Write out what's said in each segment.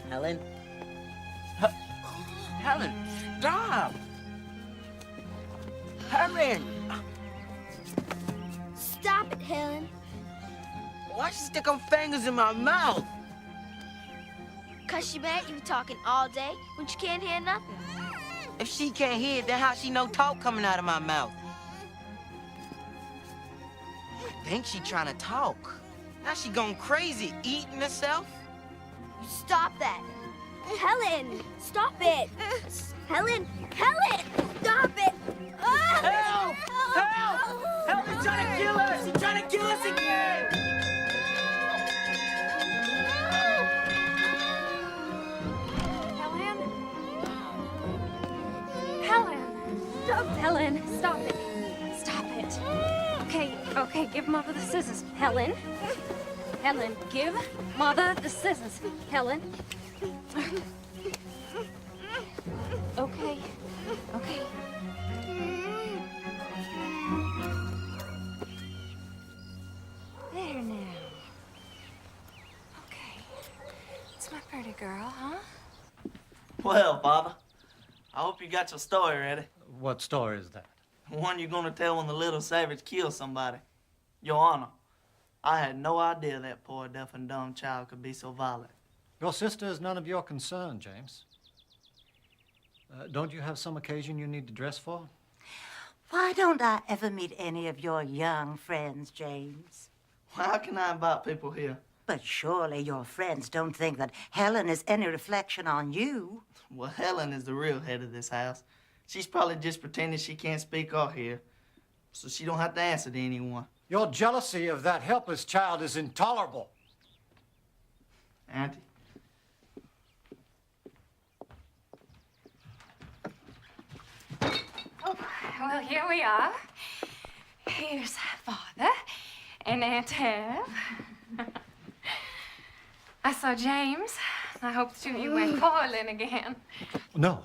Helen? Helen, stop! Helen! Stop it, Helen. Why'd she stick her fingers in my mouth? 'Cause she mad you talking all day when she can't hear nothing. If she can't hear it, then how she know talk coming out of my mouth? I think she trying to talk. Now she going crazy, eating herself. Stop that. Helen, stop it. Helen, Helen, stop it. Help! Help! Help! They're trying to kill us! She's trying to kill us again! Helen? Helen! Stop, Helen, stop it. Stop it. Okay, give Mother the scissors. Helen? Helen, give Mother the scissors. Helen? Okay. There now. Okay. It's my pretty girl, huh? Well, Father, I hope you got your story ready. What story is that? The one you're gonna tell when the little savage kills somebody. Your Honor, I had no idea that poor deaf and dumb child could be so violent. Your sister is none of your concern, James. Don't you have some occasion you need to dress for? Why don't I ever meet any of your young friends, James? How can I invite people here? But surely your friends don't think that Helen is any reflection on you. Well, Helen is the real head of this house. She's probably just pretending she can't speak or hear, so she don't have to answer to anyone. Your jealousy of that helpless child is intolerable. Auntie? Well, here we are. Here's Father and Aunt Tev. I saw James. I hope the two of you went quarreling again. No.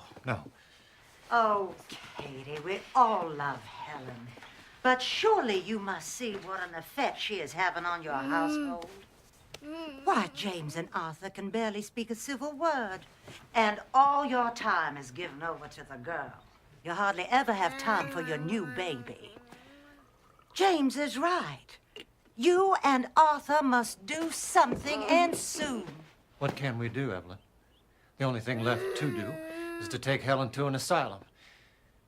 Oh, Katie, we all love Helen. But surely you must see what an effect she is having on your household. Why, James and Arthur can barely speak a civil word. And all your time is given over to the girl. You hardly ever have time for your new baby. James is right. You and Arthur must do something, and soon. What can we do, Evelyn? The only thing left to do is to take Helen to an asylum.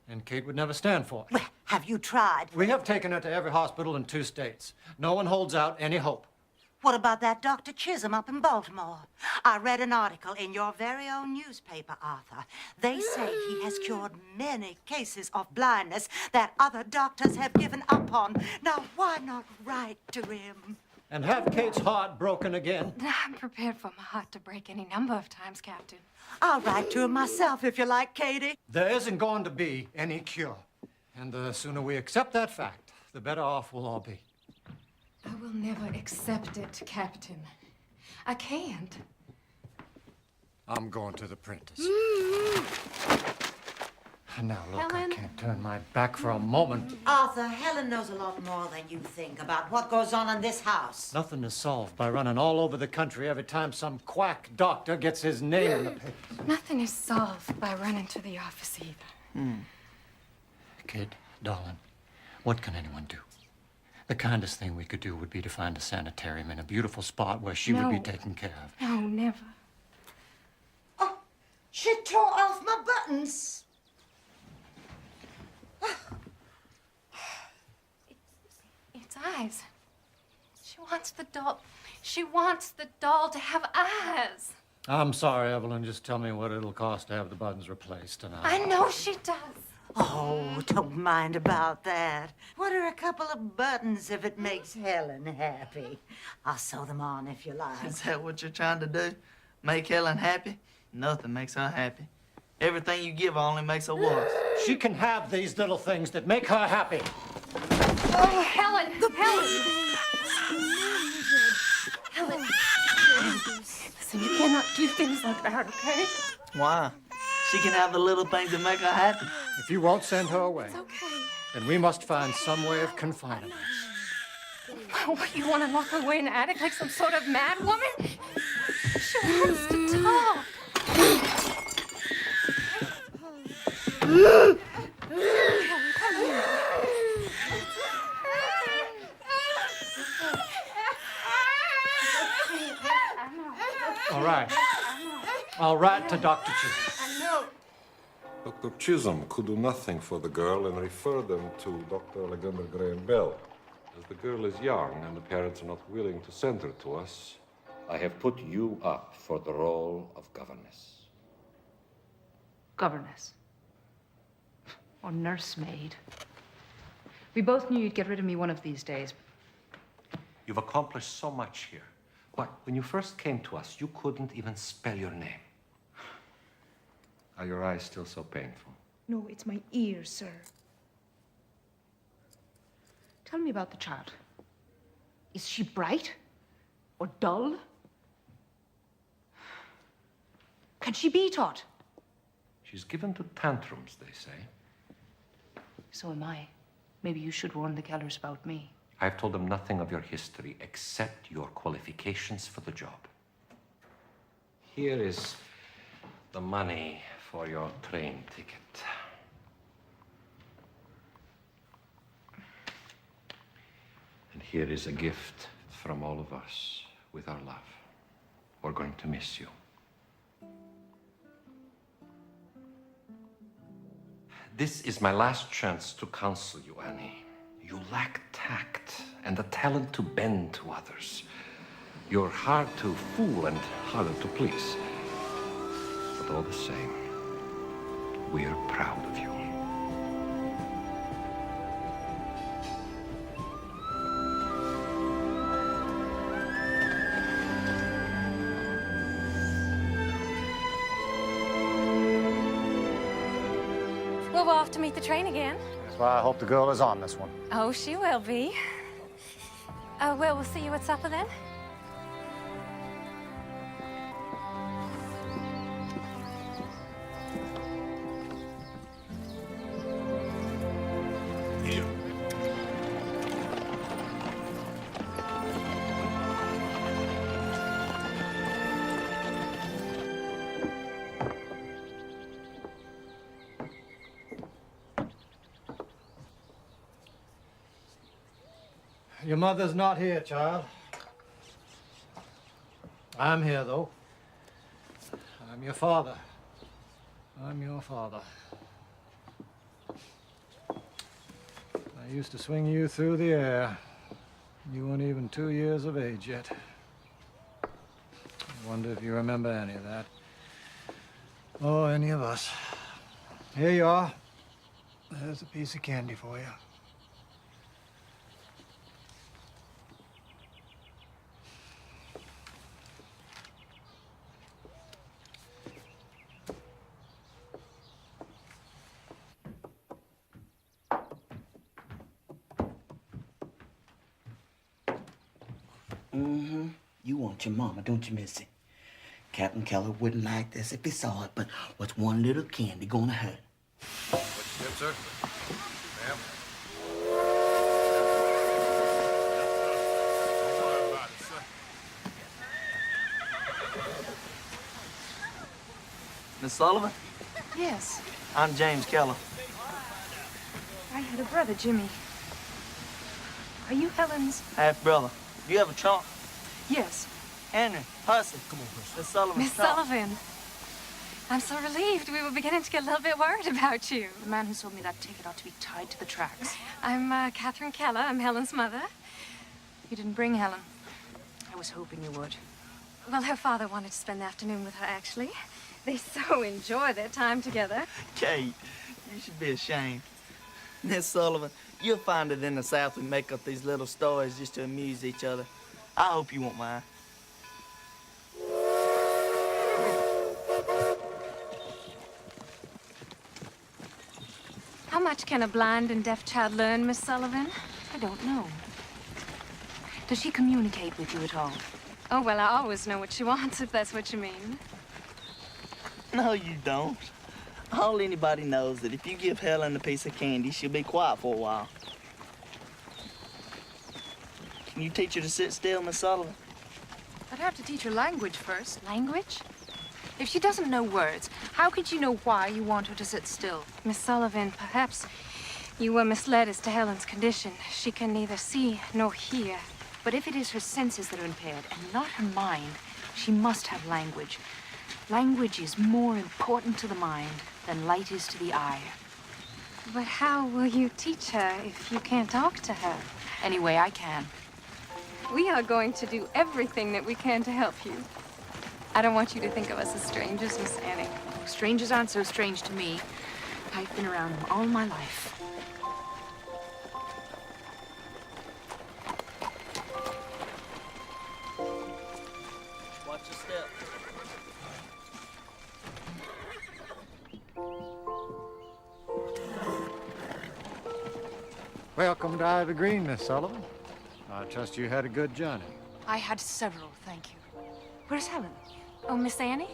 And Kate would never stand for it. Well, have you tried? We have taken her to every hospital in 2 states. No one holds out any hope. What about that Dr. Chisholm up in Baltimore? I read an article in your very own newspaper, Arthur. They say he has cured many cases of blindness that other doctors have given up on. Now, why not write to him? And have Kate's heart broken again. I'm prepared for my heart to break any number of times, Captain. I'll write to him myself if you like, Katie. There isn't going to be any cure. And the sooner we accept that fact, the better off we'll all be. I will never accept it, Captain. I can't. I'm going to the Prentice. Now, look, Helen? I can't turn my back for a moment. Arthur, Helen knows a lot more than you think about what goes on in this house. Nothing is solved by running all over the country every time some quack doctor gets his name in the papers. Nothing is solved by running to the office either. Kate, darling, what can anyone do? The kindest thing we could do would be to find a sanitarium in a beautiful spot where she would be No. taken care of. No, never. Oh, she tore off my buttons. It's eyes. She wants the doll. She wants the doll to have eyes. I'm sorry, Evelyn. Just tell me what it'll cost to have the buttons replaced, and I know she does. Oh, don't mind about that. What are a couple of buttons if it makes Helen happy? I'll sew them on if you like. Is that what you're trying to do? Make Helen happy? Nothing makes her happy. Everything you give her only makes her worse. she can have these little things that make her happy. Oh, Helen! Helen! Helen! Listen, you cannot do things like that, okay? Why? She can have the little things that make her happy. If you won't send her away, Okay. then we must find some way of confining her. What, you want to lock her away in the attic like some sort of mad woman? She wants to talk. All right. I'll write to Dr. Chisholm. Dr. Chisholm could do nothing for the girl and refer them to Dr. Alexander Graham Bell. As the girl is young and the parents are not willing to send her to us, I have put you up for the role of governess. Governess. Or nursemaid. We both knew you'd get rid of me one of these days. You've accomplished so much here. But when you first came to us, you couldn't even spell your name. Are your eyes still so painful? No, it's my ears, sir. Tell me about the child. Is she bright? Or dull? Can she be taught? She's given to tantrums, they say. So am I. Maybe you should warn the Kellers about me. I've told them nothing of your history except your qualifications for the job. Here is the money for your train ticket. And here is a gift from all of us with our love. We're going to miss you. This is my last chance to counsel you, Annie. You lack tact and the talent to bend to others. You're hard to fool and harder to please. But all the same, we're proud of you. We'll go off to meet the train again. That's why I hope the girl is on this one. Oh, she will be. Well, we'll see you at supper then. here. Your mother's not here, child. I'm here, though. I'm your father. I'm your father. I used to swing you through the air. You weren't even 2 years of age yet. I wonder if you remember any of that. Or any of us. Here you are. There's a piece of candy for you. Mm-hmm. You want your mama, don't you, Missy? Captain Keller wouldn't like this if he saw it, but what's one little candy gonna hurt? Yes, sir. Ma'am. Miss Sullivan, Yes. I'm James Keller. I had a brother, Jimmy. Are you Helen's? Half brother. Do you have a trunk? Yes. Henry, Hussey. Come on, Miss Sullivan. Miss Sullivan. I'm so relieved. We were beginning to get a little bit worried about you. The man who sold me that ticket ought to be tied to the tracks. I'm Catherine Keller. I'm Helen's mother. You didn't bring Helen. I was hoping you would. Well, her father wanted to spend the afternoon with her, actually. They so enjoy their time together. Kate, you should be ashamed. Miss Sullivan, you'll find it in the South we make up these little stories just to amuse each other. I hope you won't mind. How much can a blind and deaf child learn, Miss Sullivan? I don't know. Does she communicate with you at all? Oh, well, I always know what she wants, if that's what you mean. No, you don't. All anybody knows that if you give Helen a piece of candy, she'll be quiet for a while. Can you teach her to sit still, Miss Sullivan? I'd have to teach her language first. Language? If she doesn't know words, how could you know why you want her to sit still? Miss Sullivan, perhaps you were misled as to Helen's condition. She can neither see nor hear. But if it is her senses that are impaired and not her mind, she must have language. Language is more important to the mind than light is to the eye. But how will you teach her if you can't talk to her? Any way I can. We are going to do everything that we can to help you. I don't want you to think of us as strangers, Miss Annie. Strangers aren't so strange to me. I've been around them all my life. Watch your step. Welcome to Ivy Green, Miss Sullivan. I trust you had a good journey. I had several, thank you. Where's Helen? Oh, Miss Annie,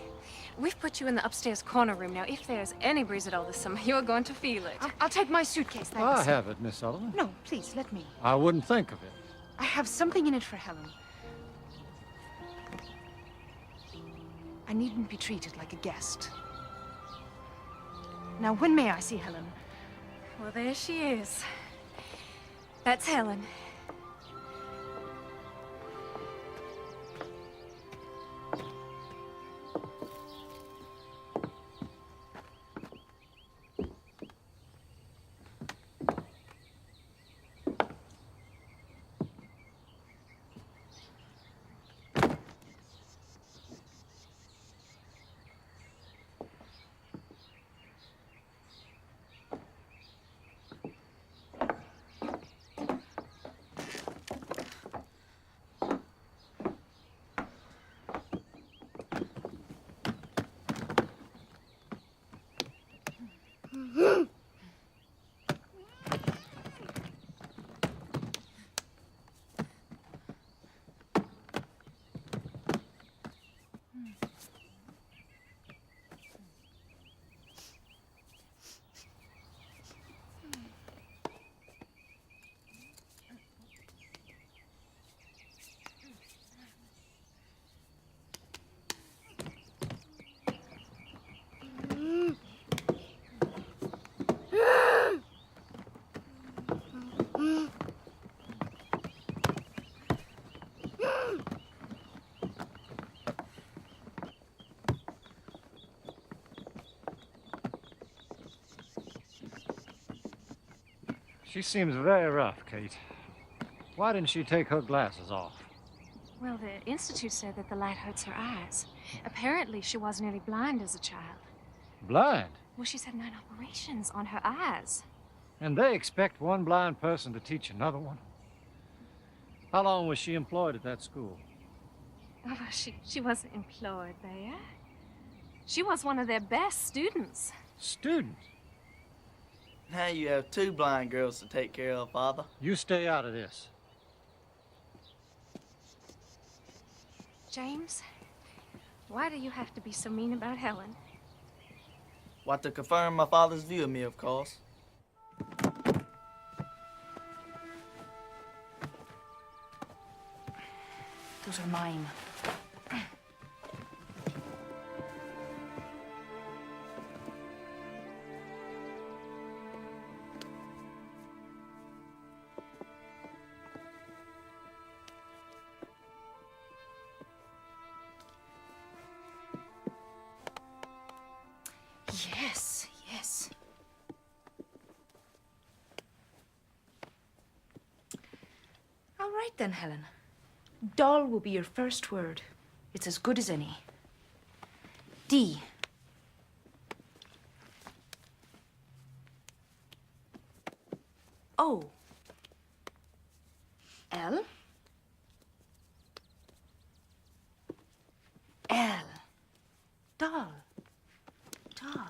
we've put you in the upstairs corner room. Now, if there's any breeze at all this summer, you're going to feel it. I'll take my suitcase, thanks. I have it, Miss Sullivan. No, please, let me. I wouldn't think of it. I have something in it for Helen. I needn't be treated like a guest. Now, when may I see Helen? Well, there she is. That's Helen. She seems very rough, Kate. Why didn't she take her glasses off? Well, the Institute said that the light hurts her eyes. Apparently, she was nearly blind as a child. Blind? Well, she's had 9 operations on her eyes. And they expect one blind person to teach another one? How long was she employed at that school? Oh, well, she wasn't employed there. She was one of their best students. Student? Now you have 2 blind girls to take care of, Father. You stay out of this. James, why do you have to be so mean about Helen? What, to confirm my father's view of me, of course. Those are mine. Yes, yes. All right then, Helen. Doll will be your first word. It's as good as any. D. O. L. L. Doll. Doll.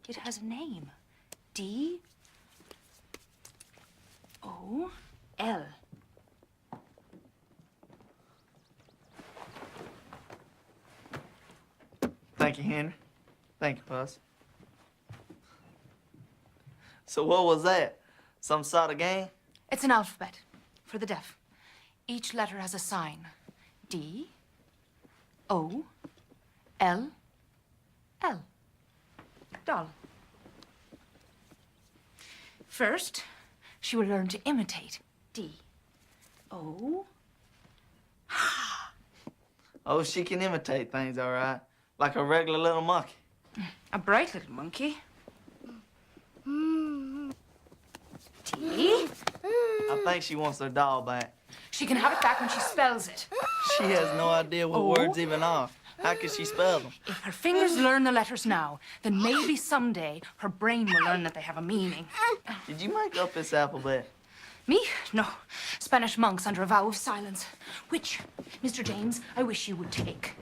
It has a name. D. O. L. Thank you, Henry. Thank you, Puss. So what was that? Some sort of game? It's an alphabet for the deaf. Each letter has a sign. D. O. L. L. Doll. First, she will learn to imitate D. O. Oh, she can imitate things, all right. Like a regular little monkey. A bright little monkey. D. I think she wants her doll back. She can have it back when she spells it. She has no idea what Oh. words even are. How can she spell them? If her fingers learn the letters now, then maybe someday her brain will learn that they have a meaning. Did you make up this alphabet? Me? No. Spanish monks under a vow of silence, which, Mr. James, I wish you would take.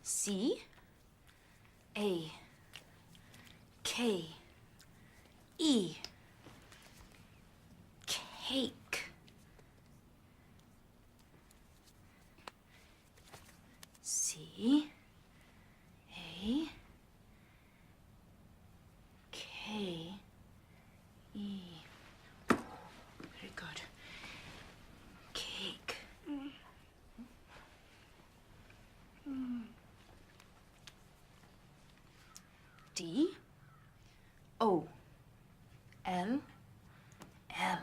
C. A. K. E. Cake. C. A. K. E. Very good. Cake. D. O. L. L.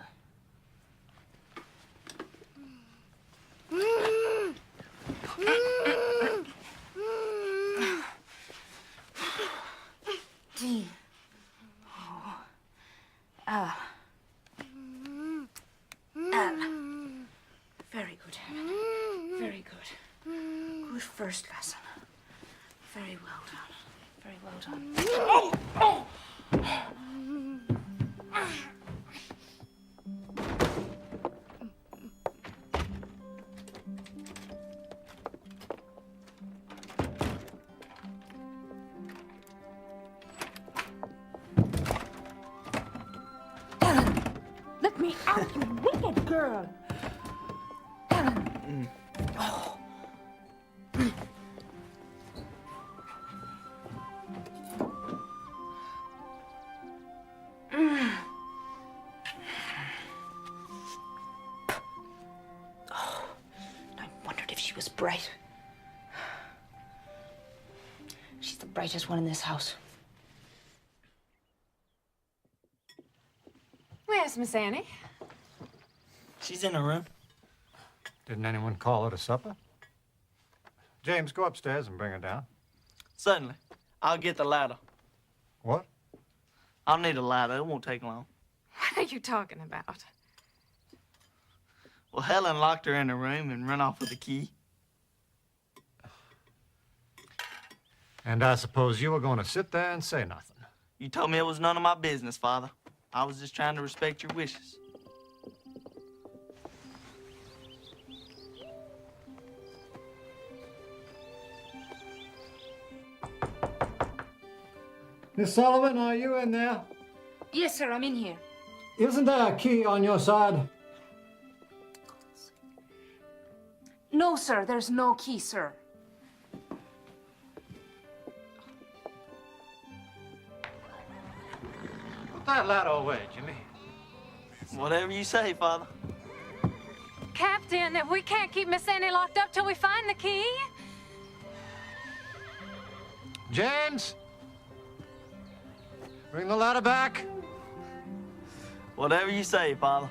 D. O. L. L. Very good, Helen. Very good. Good first lesson. Very well done. Very well done. Ellen, let me out, you wicked girl. Ellen. Oh. Was bright. She's the brightest one in this house. Where's Miss Annie? She's in her room. Didn't anyone call her to supper? James, go upstairs and bring her down. Certainly. I'll get the ladder. What? I'll need a ladder. It won't take long. What are you talking about? Well, Helen locked her in her room and ran off with the key. And I suppose you were going to sit there and say nothing. You told me it was none of my business, Father. I was just trying to respect your wishes. Miss Sullivan, are you in there? Yes, sir, I'm in here. Isn't there a key on your side? No, sir, there's no key, sir. Put that ladder away, Jimmy. Whatever you say, Father. Captain, we can't keep Miss Annie locked up till we find the key. James! Bring the ladder back. Whatever you say, Father.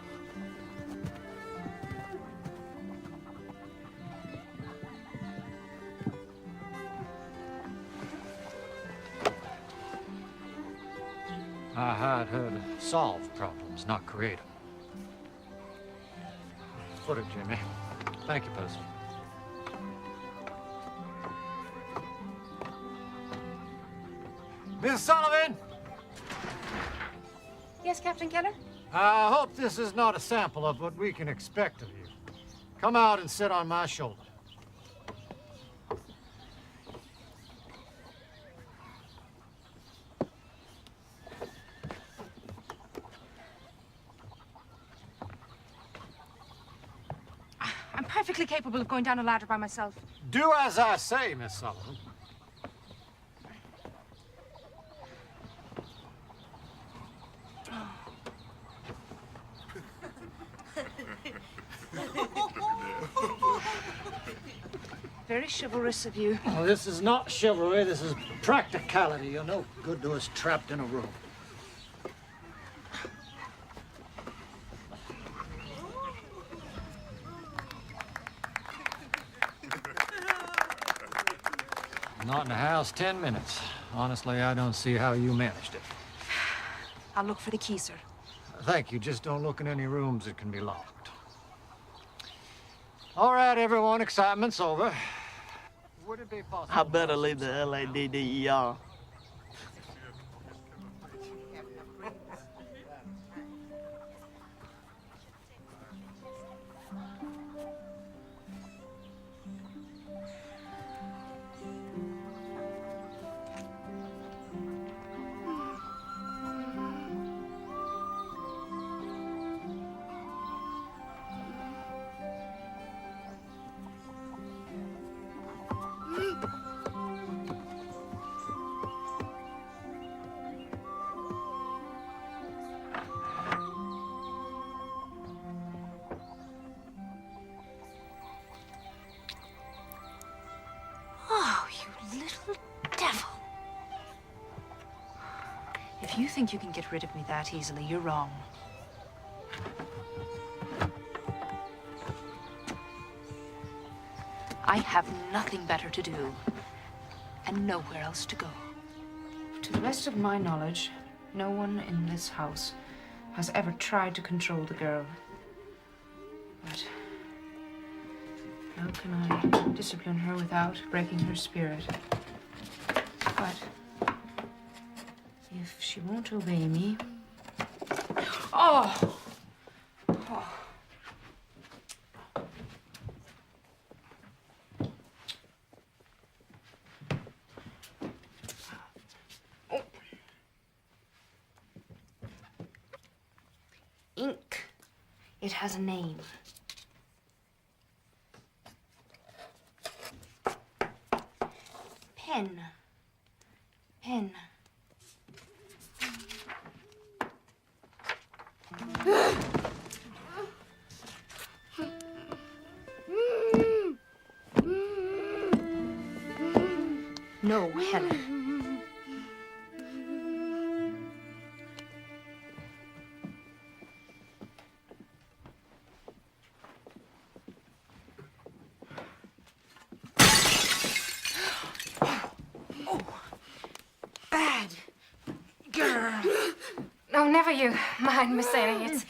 I hired her to solve problems, not create them. Put it, Jimmy. Thank you, Percy. Miss Sullivan! Yes, Captain Keller? I hope this is not a sample of what we can expect of you. Come out and sit on my shoulder. I'm perfectly capable of going down a ladder by myself. Do as I say, Miss Sullivan. Very chivalrous of you. Oh, this is not chivalry, this is practicality. You're no good to us trapped in a room. Not in the house 10 minutes. Honestly, I don't see how you managed it. I'll look for the key, sir. Thank you. Just don't look in any rooms that can be locked. All right, everyone. Excitement's over. Would it be possible? I better leave the LADDER. Oh, you little devil. If you think you can get rid of me that easily, you're wrong. I have nothing better to do, and nowhere else to go. To the best of my knowledge, no one in this house has ever tried to control the girl. But how can I discipline her without breaking her spirit? But if she won't obey me... Oh! Oh. Ink. It has a name. Pen. Pen. No, Helen. Bad girl. Oh, never you mind, Miss Annie.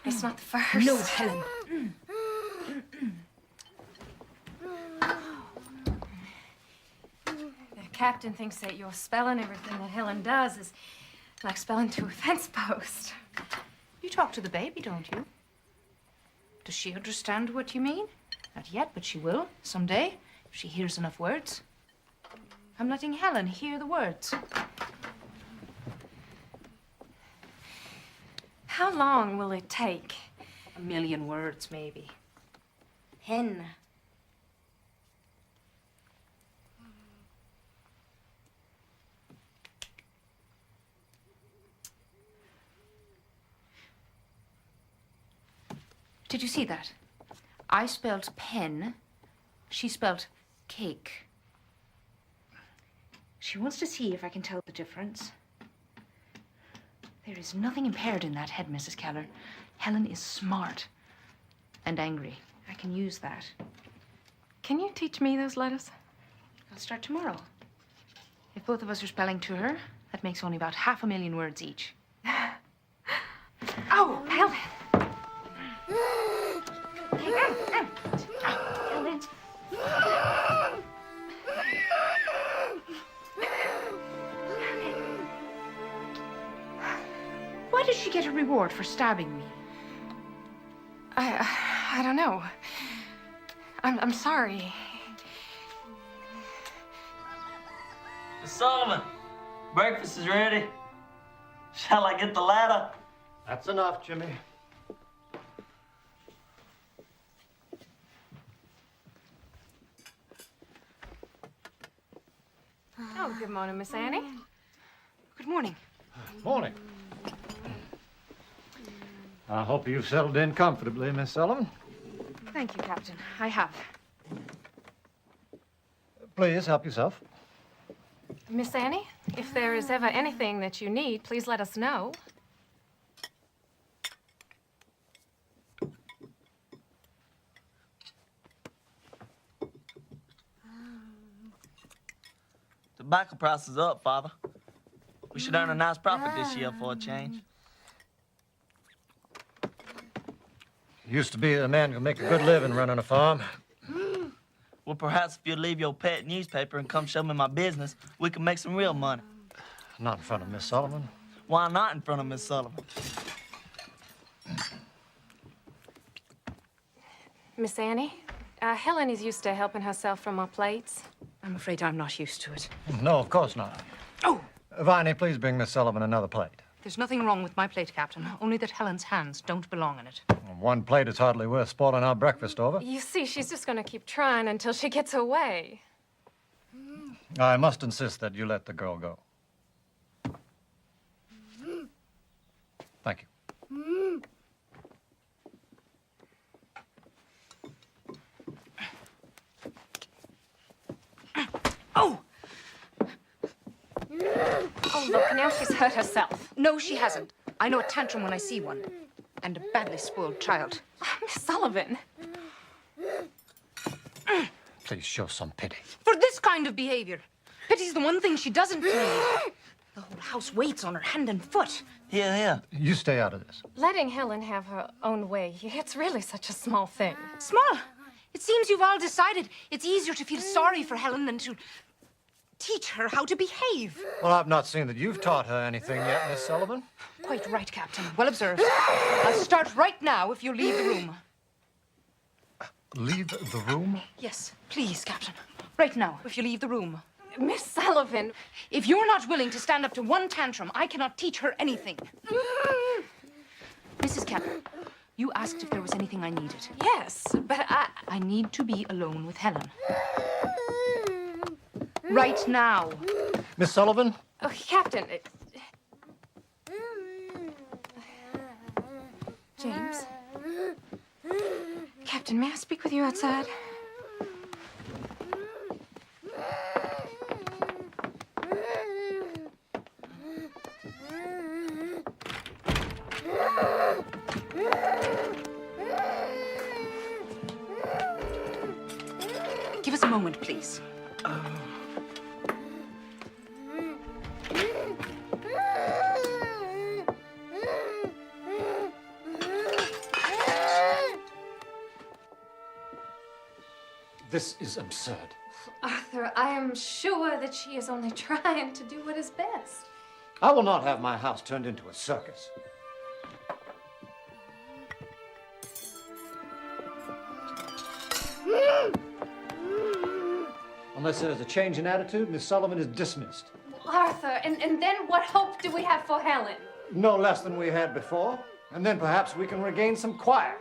It's not the first. No, Helen. The captain thinks that your spelling everything that Helen does is like spelling to a fence post. You talk to the baby, don't you? Does she understand what you mean? Not yet, but she will someday if she hears enough words. I'm letting Helen hear the words. How long will it take? 1,000,000 words, maybe. Hen. Did you see that? I spelled pen. She spelled cake. She wants to see if I can tell the difference. There is nothing impaired in that head, Mrs. Keller. Helen is smart and angry. I can use that. Can you teach me those letters? I'll start tomorrow. If both of us are spelling to her, that makes only about 500,000 words each. Oh, Helen! Helen. Why did she get a reward for stabbing me? I don't know. I'm sorry. Miss Sullivan, breakfast is ready. Shall I get the ladder? That's enough, Jimmy. Oh, good morning, Miss Annie. Good morning. Morning. I hope you've settled in comfortably, Miss Sullivan. Thank you, Captain. I have. Please help yourself. Miss Annie, if there is ever anything that you need, please let us know. Tobacco price is up, Father. We should earn a nice profit this year for a change. Used to be a man who make a good living running a farm. Well, perhaps if you leave your pet newspaper and come show me my business, we can make some real money. Not in front of Miss Sullivan. Why not in front of Miss Sullivan? Miss Annie, Helen is used to helping herself from our plates. I'm afraid I'm not used to it. No, of course not. Oh! Viney, please bring Miss Sullivan another plate. There's nothing wrong with my plate, Captain. Only that Helen's hands don't belong in it. One plate is hardly worth spoiling our breakfast over. You see, she's just gonna keep trying until she gets her way. I must insist that you let the girl go. Thank you. Oh! Oh, look, now she's hurt herself. No, she hasn't. I know a tantrum when I see one. And a badly spoiled child. Oh, Miss Sullivan. Please show some pity. For this kind of behavior. Pity's the one thing she doesn't need. The whole house waits on her hand and foot. Here. You stay out of this. Letting Helen have her own way, it's really such a small thing. Small. It seems you've all decided it's easier to feel sorry for Helen than to teach her how to behave. Well, I've not seen that you've taught her anything yet, Miss Sullivan. Quite right, Captain. Well observed. I'll start right now if you'll leave the room. Leave the room? Yes, please, Captain. Right now, if you leave the room. Miss Sullivan. If you're not willing to stand up to one tantrum, I cannot teach her anything. Mrs. Keller, you asked if there was anything I needed. Yes, but I need to be alone with Helen. Right now. Miss Sullivan? Oh, Captain. James? Captain, may I speak with you outside? Give us a moment, please. This is absurd. Arthur, I am sure that she is only trying to do what is best. I will not have my house turned into a circus. Unless there's a change in attitude, Miss Sullivan is dismissed. Arthur, and then what hope do we have for Helen? No less than we had before. And then perhaps we can regain some quiet.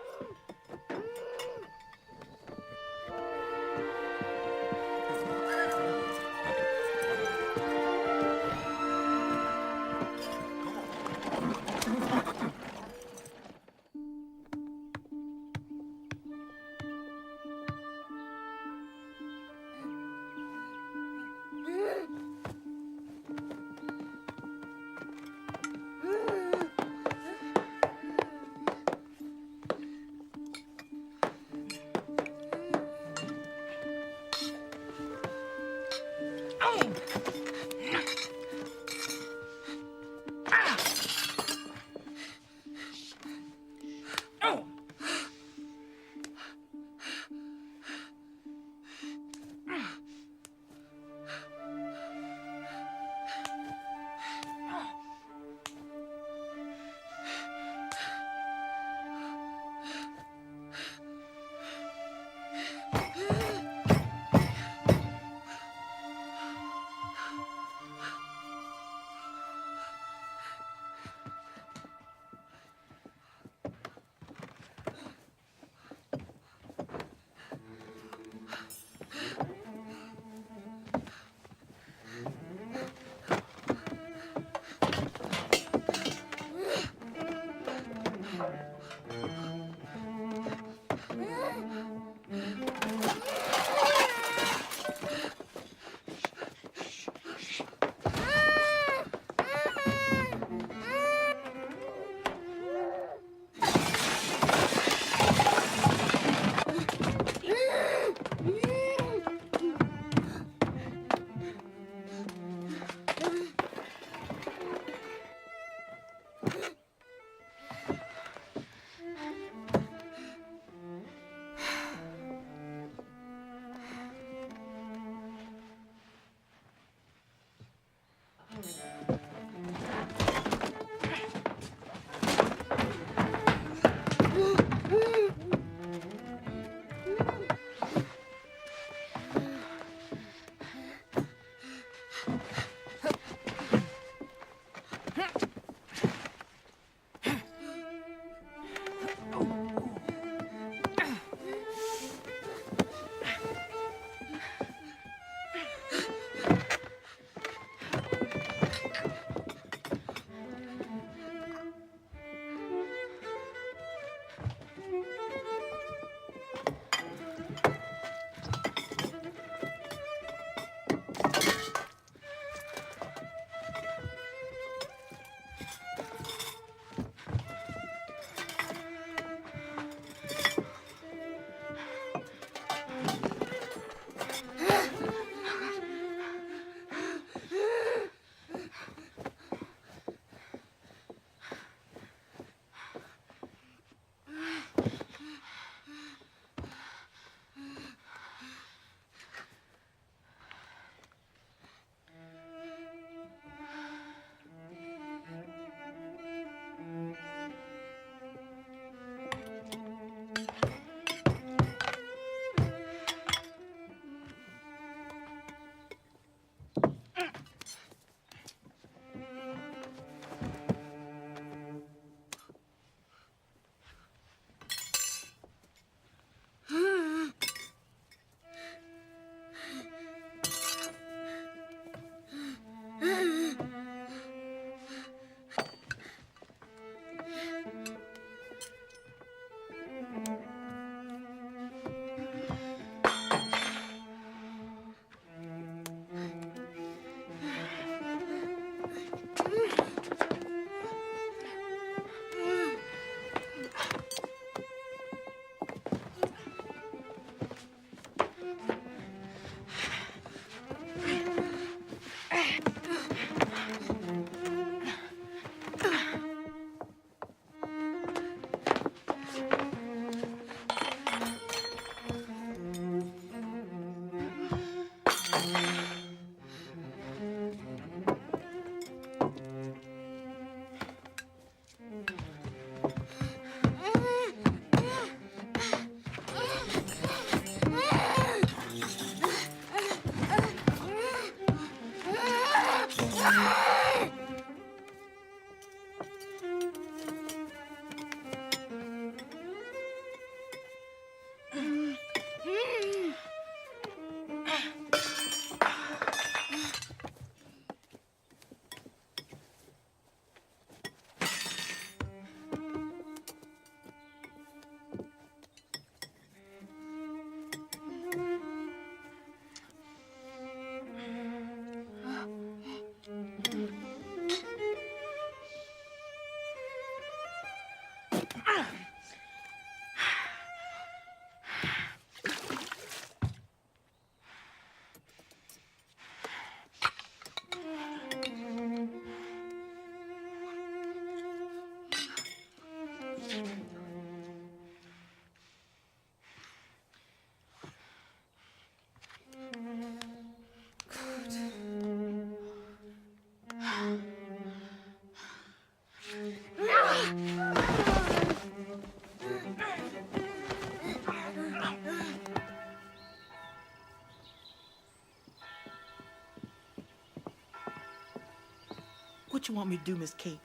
what you want me to do, Miss Kate?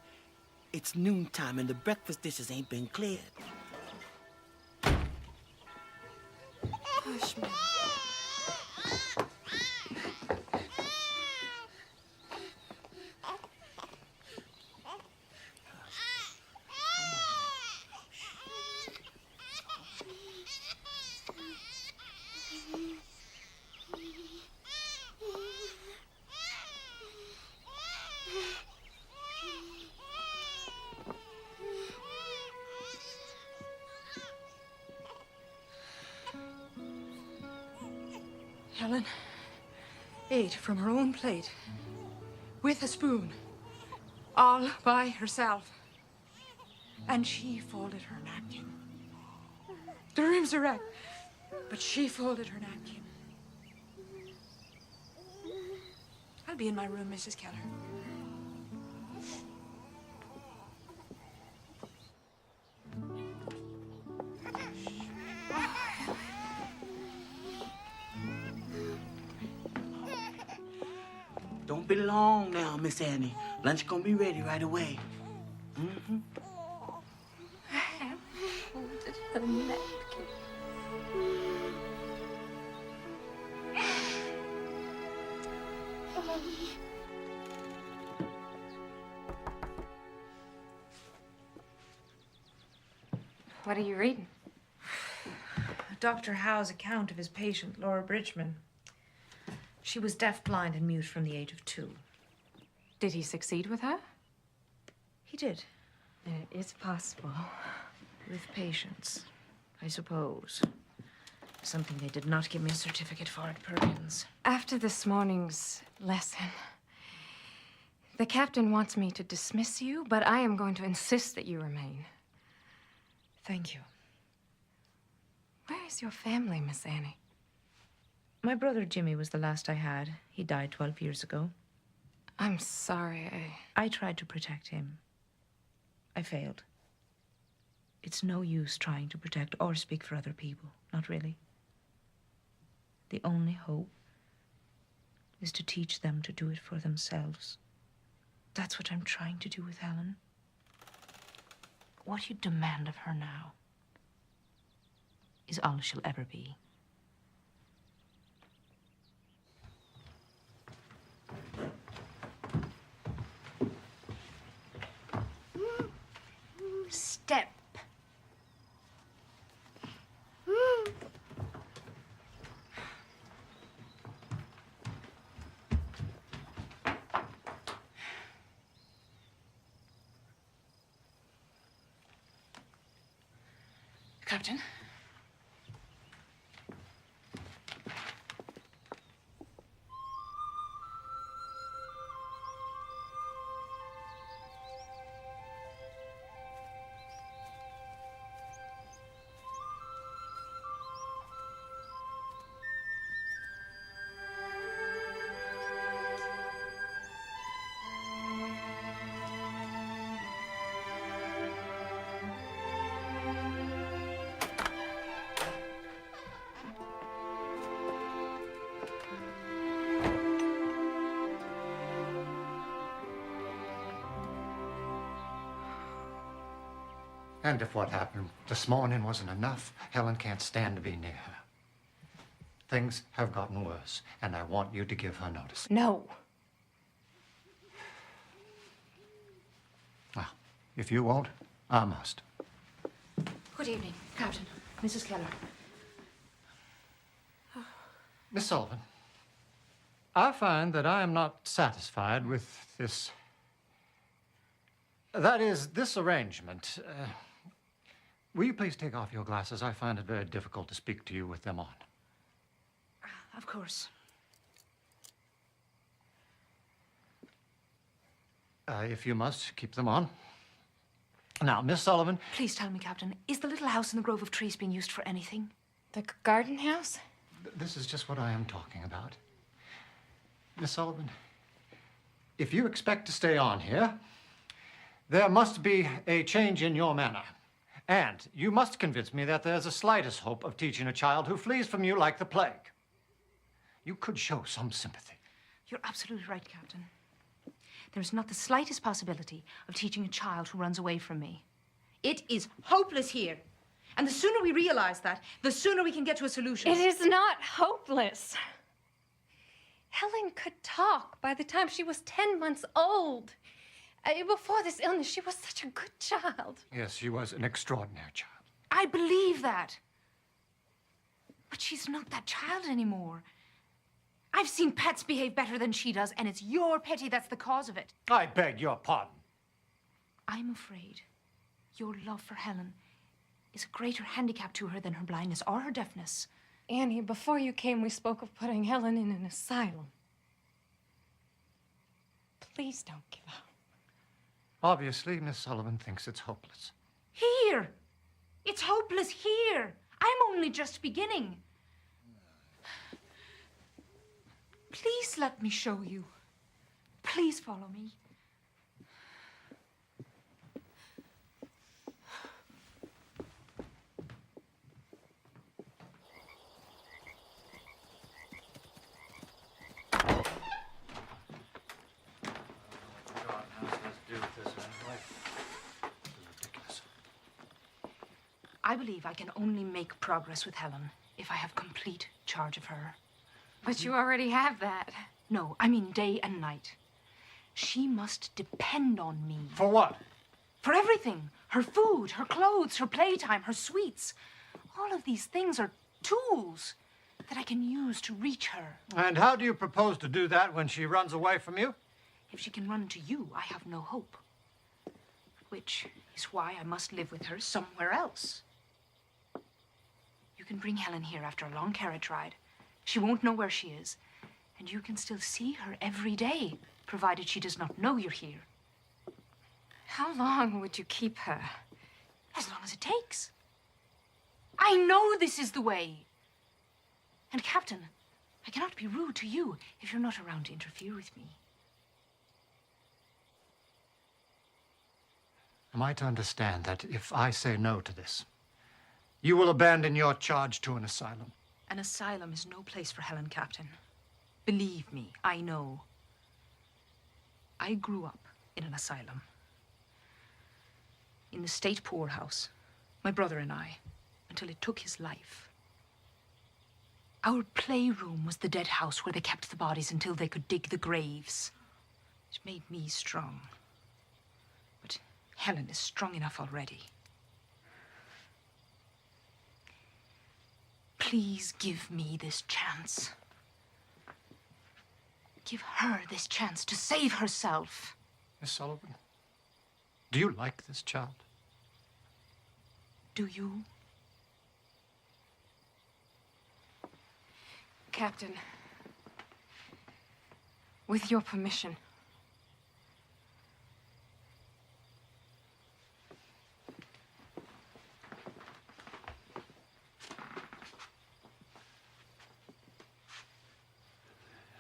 It's noontime and the breakfast dishes ain't been cleared. Hush, man. Helen ate from her own plate with a spoon, all by herself. And she folded her napkin. The room's a wreck, but she folded her napkin. I'll be in my room, Mrs. Keller. Don't be long now, Miss Annie. Lunch gonna be ready right away. Mm-hmm. Folded her napkin. What are you reading? Dr. Howe's account of his patient, Laura Bridgman. She was deaf, blind, and mute from the age of 2. Did he succeed with her? He did. It is possible. With patience, I suppose. Something they did not give me a certificate for at Perkins. After this morning's lesson, the captain wants me to dismiss you, but I am going to insist that you remain. Thank you. Where is your family, Miss Annie? My brother Jimmy was the last I had. He died 12 years ago. I'm sorry. I tried to protect him. I failed. It's no use trying to protect or speak for other people. Not really. The only hope is to teach them to do it for themselves. That's what I'm trying to do with Helen. What you demand of her now is all she'll ever be. Step. Captain? And if what happened this morning wasn't enough, Helen can't stand to be near her. Things have gotten worse, and I want you to give her notice. No. Well, if you won't, I must. Good evening, Captain. Mrs. Keller. Miss Sullivan, I find that I am not satisfied with this. That is, this arrangement. Will you please take off your glasses? I find it very difficult to speak to you with them on. Of course. If you must, keep them on. Now, Miss Sullivan. Please tell me, Captain, is the little house in the grove of trees being used for anything? The garden house? This is just what I am talking about. Miss Sullivan, if you expect to stay on here, there must be a change in your manner. And you must convince me that there's the slightest hope of teaching a child who flees from you like the plague. You could show some sympathy. You're absolutely right, Captain. There is not the slightest possibility of teaching a child who runs away from me. It is hopeless here. And the sooner we realize that, the sooner we can get to a solution. It is not hopeless. Helen could talk by the time she was 10 months old. Before this illness, she was such a good child. Yes, she was an extraordinary child. I believe that. But she's not that child anymore. I've seen pets behave better than she does, and it's your pity that's the cause of it. I beg your pardon. I'm afraid your love for Helen is a greater handicap to her than her blindness or her deafness. Annie, before you came, we spoke of putting Helen in an asylum. Please don't give up. Obviously, Miss Sullivan thinks it's hopeless. Here! It's hopeless here. I'm only just beginning. Please let me show you. Please follow me. I believe I can only make progress with Helen if I have complete charge of her. But you already have that. No, I mean day and night. She must depend on me. For what? For everything. Her food, her clothes, her playtime, her sweets. All of these things are tools that I can use to reach her. And how do you propose to do that when she runs away from you? If she can run to you, I have no hope. Which is why I must live with her somewhere else. You can bring Helen here after a long carriage ride. She won't know where she is. And you can still see her every day, provided she does not know you're here. How long would you keep her? As long as it takes. I know this is the way. And, Captain, I cannot be rude to you if you're not around to interfere with me. Am I to understand that if I say no to this, you will abandon your charge to an asylum? An asylum is no place for Helen, Captain. Believe me, I know. I grew up in an asylum. In the state poorhouse, my brother and I, until it took his life. Our playroom was the dead house where they kept the bodies until they could dig the graves. It made me strong. But Helen is strong enough already. Please give me this chance. Give her this chance to save herself. Miss Sullivan, do you like this child? Do you? Captain, with your permission.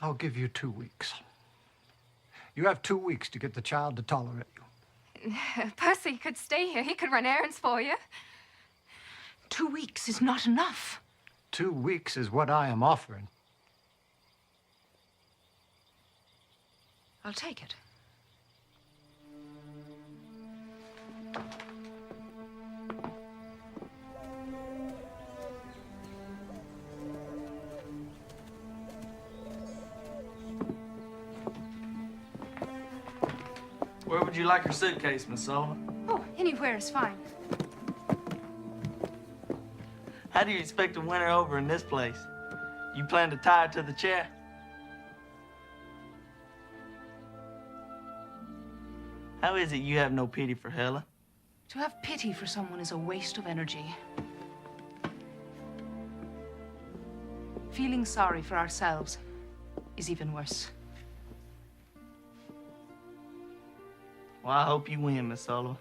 I'll give you 2 weeks. You have 2 weeks to get the child to tolerate you. Percy could stay here. He could run errands for you. 2 weeks is not enough. 2 weeks is what I am offering. I'll take it. Where would you like your suitcase, Miss Sullivan? Oh, anywhere is fine. How do you expect to win her over in this place? You plan to tie her to the chair? How is it you have no pity for Helen? To have pity for someone is a waste of energy. Feeling sorry for ourselves is even worse. Well, I hope you win, Miss Sullivan.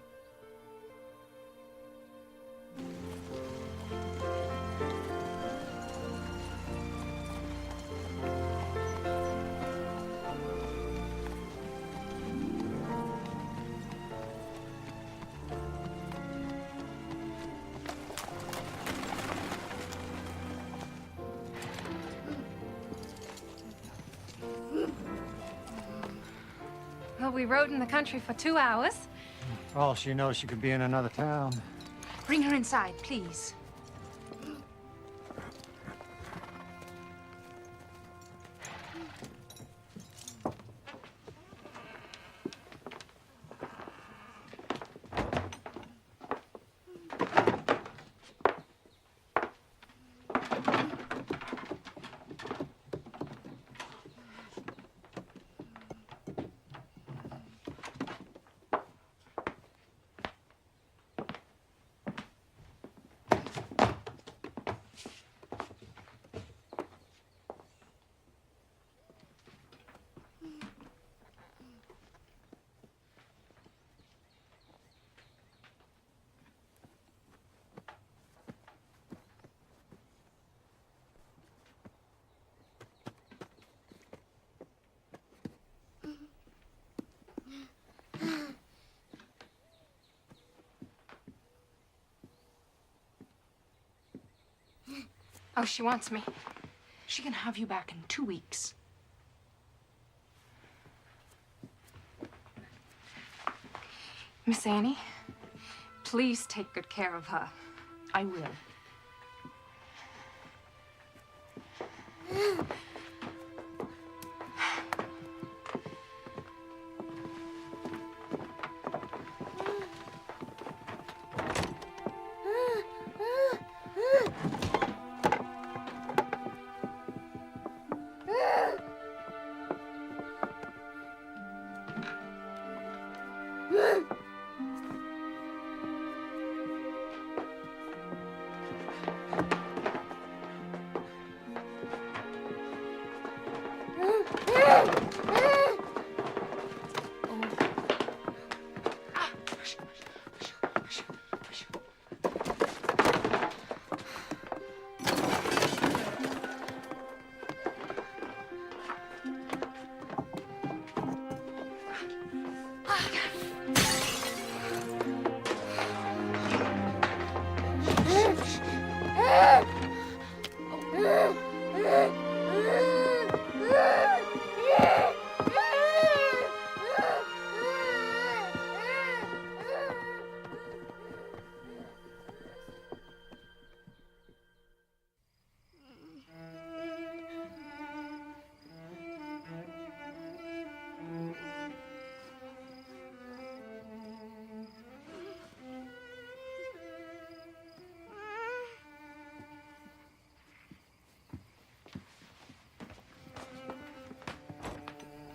Well, we rode in the country for 2 hours. For all she knows, she could be in another town. Bring her inside, please. Oh, she wants me. She can have you back in 2 weeks. Miss Annie, please take good care of her. I will.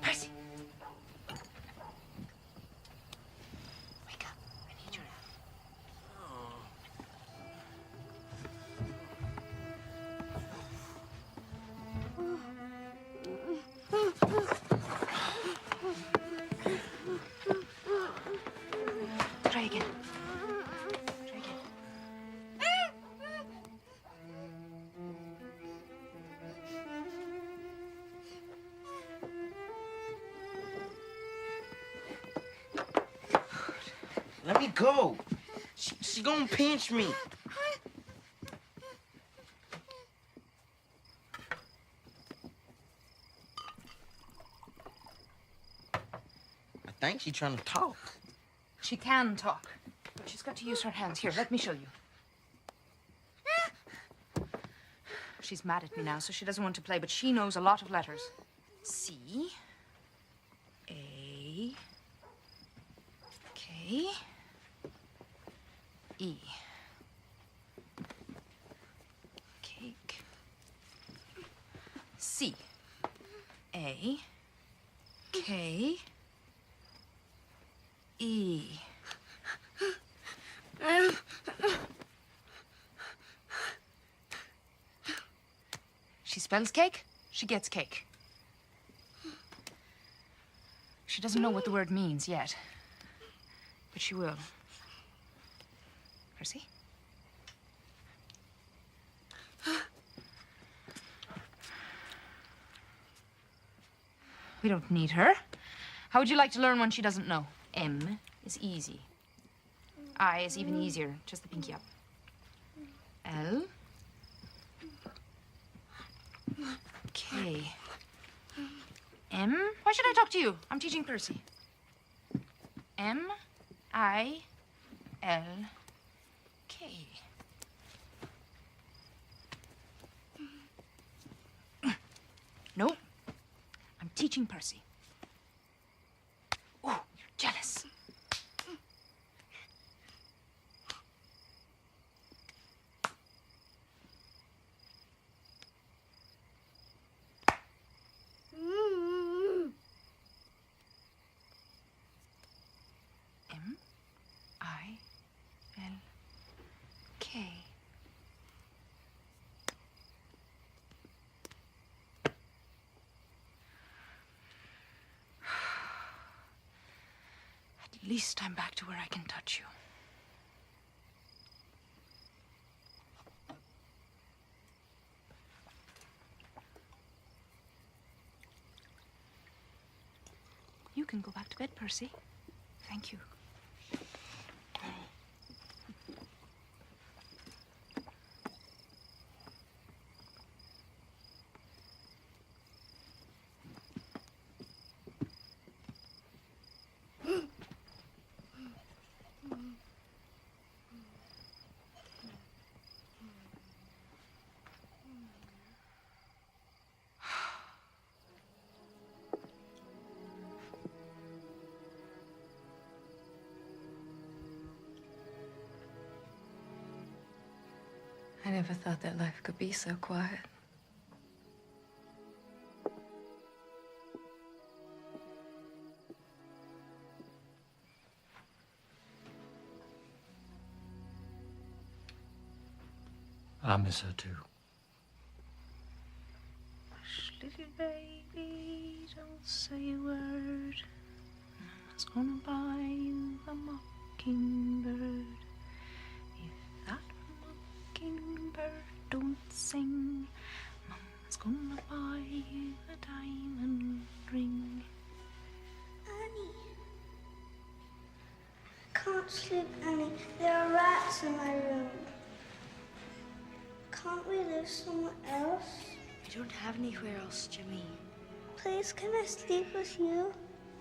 Percy! Wake up. I need your help. Try again. Try again. Let me go. She gonna pinch me. I think she's trying to talk. She can talk, but she's got to use her hands. Here, let me show you. She's mad at me now, so she doesn't want to play, but she knows a lot of letters. C, A, K, E. Cake. C, A, K, E. She spells cake, she gets cake. She doesn't know what the word means yet, but she will. Percy? We don't need her. How would you like to learn one she doesn't know? M is easy. I is even easier, just the pinky up. L. K. M. Why should I talk to you? I'm teaching Percy. M-I-L-K. No, I'm teaching Percy. Oh, you're jealous. M-I-L-K. At least I'm back to where I can touch you. You can go back to bed, Percy. Thank you. I never thought that life could be so quiet. I miss her too. Hush, little baby, don't say a word. Mama's gonna buy you a mockingbird. If that mockingbird don't sing, Mama's gonna buy you a diamond ring. Annie. I can't sleep, Annie. There are rats in my room. Can't we live somewhere else? We don't have anywhere else, Jimmy. Please, can I sleep with you?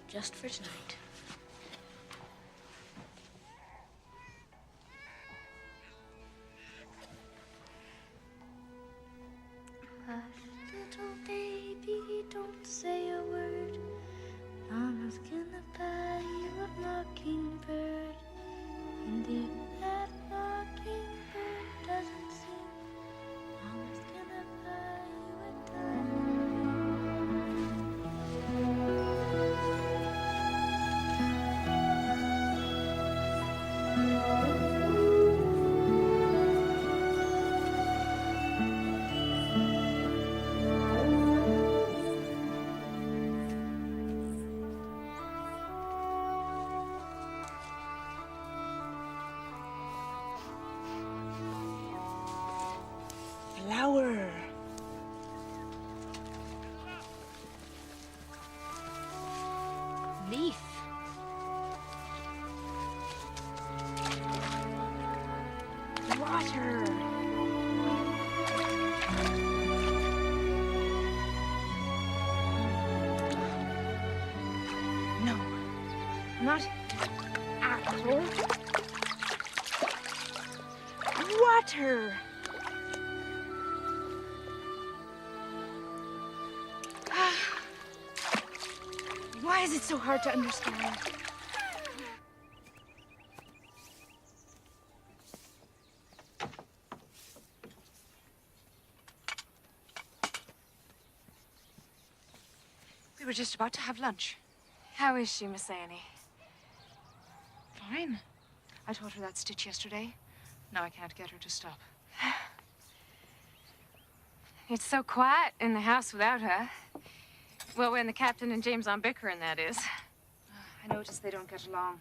Just for tonight. Hush, little baby, don't say a word. Mama's gonna buy you a mockingbird. And if that mockingbird doesn't sing, Mama's gonna buy you a diamond Flower. Leaf. Water. No, not apple. Water. Why is it so hard to understand? We were just about to have lunch. How is she, Miss Annie? Fine. I taught her that stitch yesterday. Now I can't get her to stop. It's so quiet in the house without her. Well, when the captain and James aren't bickering, that is. I noticed they don't get along.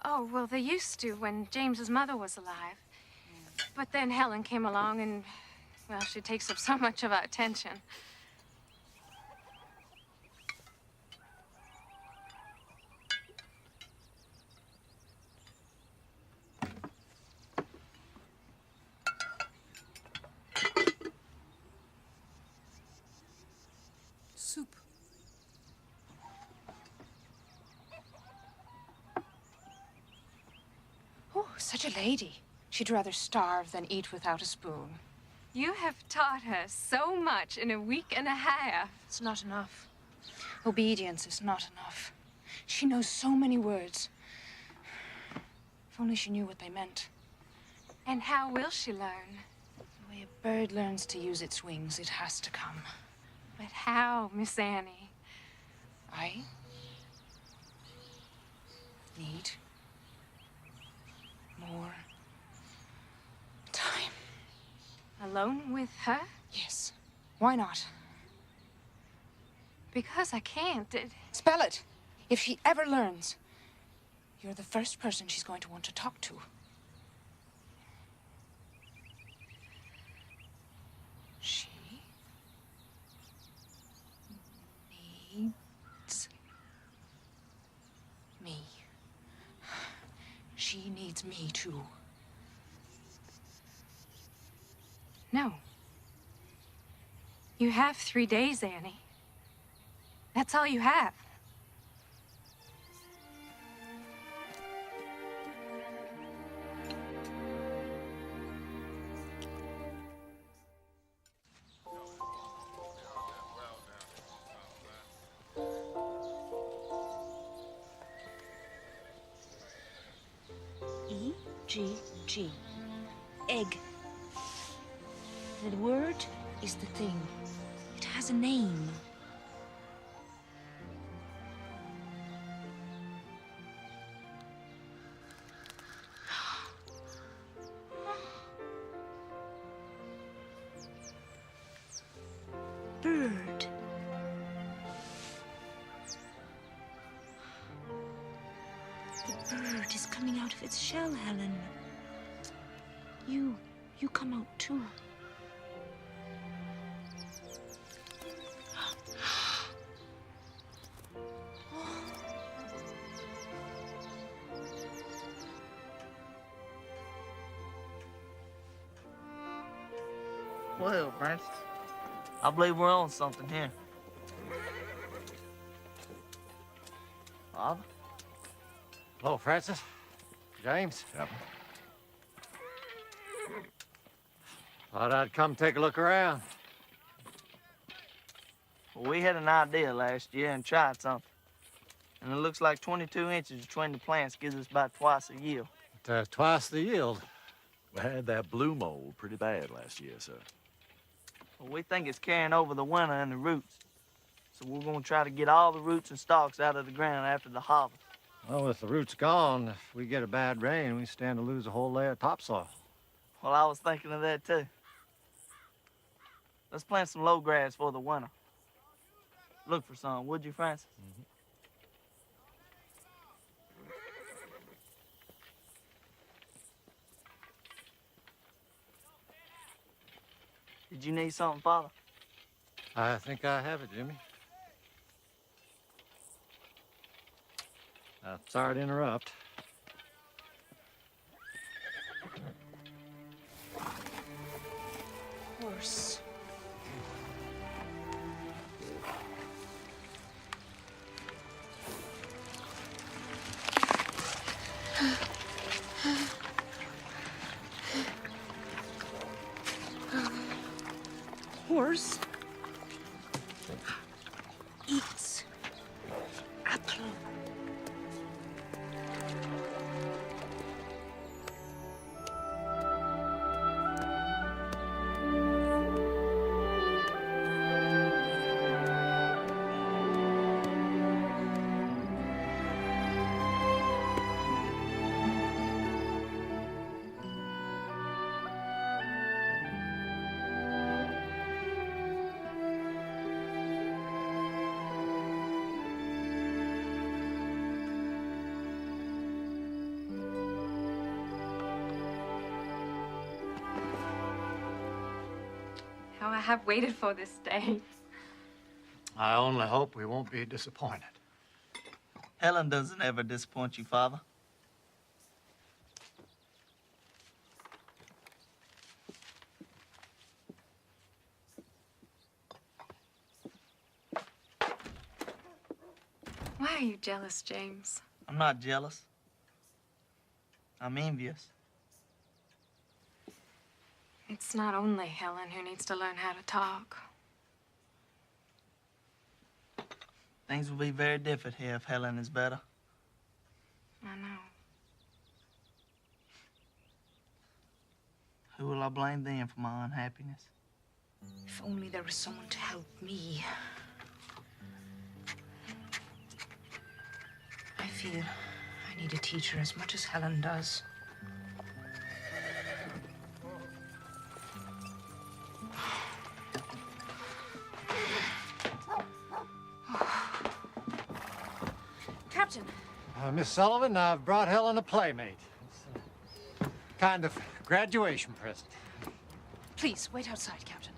Oh, well, they used to when James's mother was alive. But then Helen came along and, well, she takes up so much of our attention. Soup. Such a lady. She'd rather starve than eat without a spoon. You have taught her so much in a week and a half. It's not enough. Obedience is not enough. She knows so many words. If only she knew what they meant. And how will she learn? The way a bird learns to use its wings, it has to come. But how, Miss Annie? I need more time. Alone with her? Yes. Why not? Because I can't. Spell it. If she ever learns, you're the first person she's going to want to talk to. She needs me. She needs me too. No. You have 3 days, Annie. That's all you have. E-G-G. Egg. The word is the thing. It has a name. Bird. The bird is coming out of its shell, Helen. You come out too. Well, Francis, I believe we're on something here. Father? Hello, Francis. James. Yep. Thought I'd come take a look around. Well, we had an idea last year and tried something. And it looks like 22 inches between the plants gives us about twice the yield. Twice the yield. We had that blue mold pretty bad last year, sir. Well, we think it's carrying over the winter and the roots. So we're going to try to get all the roots and stalks out of the ground after the harvest. Well, with the roots gone, if we get a bad rain, we stand to lose a whole layer of topsoil. Well, I was thinking of that, too. Let's plant some low grass for the winter. Look for some, would you, Francis? Mm-hmm. Did you need something, Father? I think I have it, Jimmy. Sorry to interrupt. Horse. Horse eats apple. How I have waited for this day. I only hope we won't be disappointed. Helen doesn't ever disappoint you, Father. Why are you jealous, James? I'm not jealous. I'm envious. It's not only Helen who needs to learn how to talk. Things will be very different here if Helen is better. I know. Who will I blame then for my unhappiness? If only there was someone to help me. I feel I need a teacher as much as Helen does. Captain! Miss Sullivan, I've brought Helen a playmate. It's a kind of graduation present. Please, wait outside, Captain.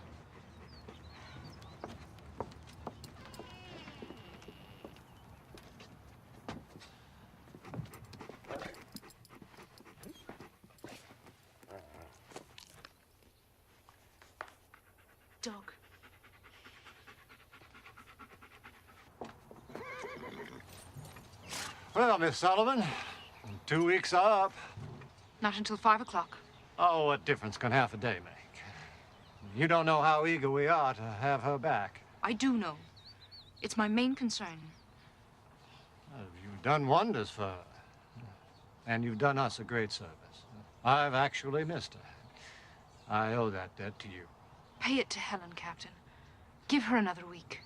Doug. Well, Miss Sullivan, 2 weeks are up. Not until 5 o'clock. Oh, what difference can half a day make? You don't know how eager we are to have her back. I do know. It's my main concern. You've done wonders for her. And you've done us a great service. I've actually missed her. I owe that debt to you. Pay it to Helen, Captain. Give her another week.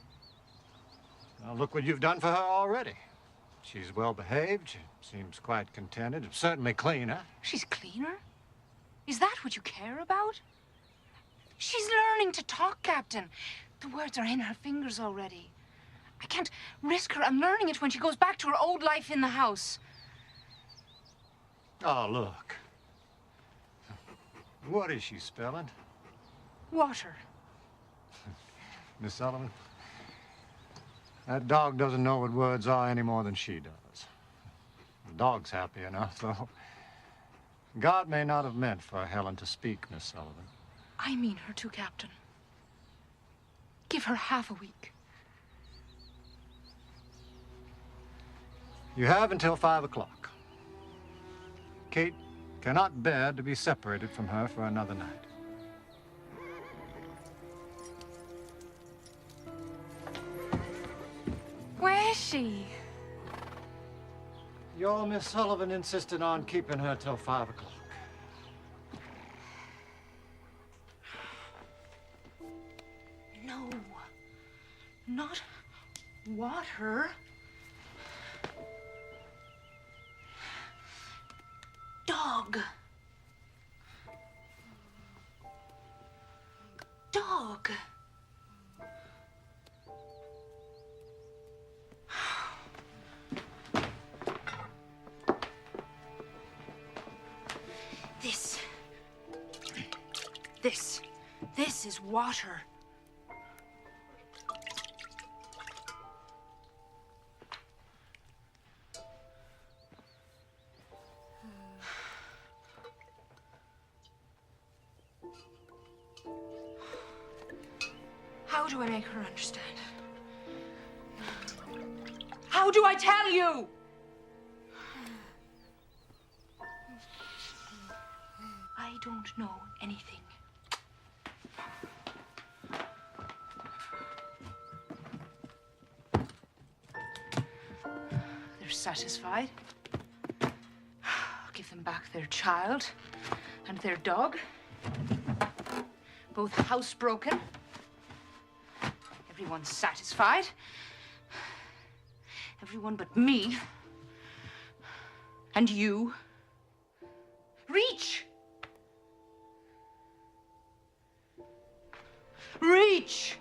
Now, look what you've done for her already. She's well behaved. She seems quite contented. Certainly cleaner. She's cleaner? Is that what you care about? She's learning to talk, Captain. The words are in her fingers already. I can't risk her unlearning it when she goes back to her old life in the house. Oh, look. What is she spelling? Water. Miss Sullivan, that dog doesn't know what words are any more than she does. The dog's happy enough, though. God may not have meant for Helen to speak, Miss Sullivan. I mean her too, Captain. Give her half a week. You have until 5 o'clock. Kate cannot bear to be separated from her for another night. Where is she? Your Miss Sullivan insisted on keeping her till 5 o'clock. No. Not water. Dog. Dog. This is water. How do I make her understand? How do I tell you? I don't know anything. They're satisfied. I'll give them back their child and their dog. Both housebroken. Everyone's satisfied. Everyone but me. And you. Reach! Reach!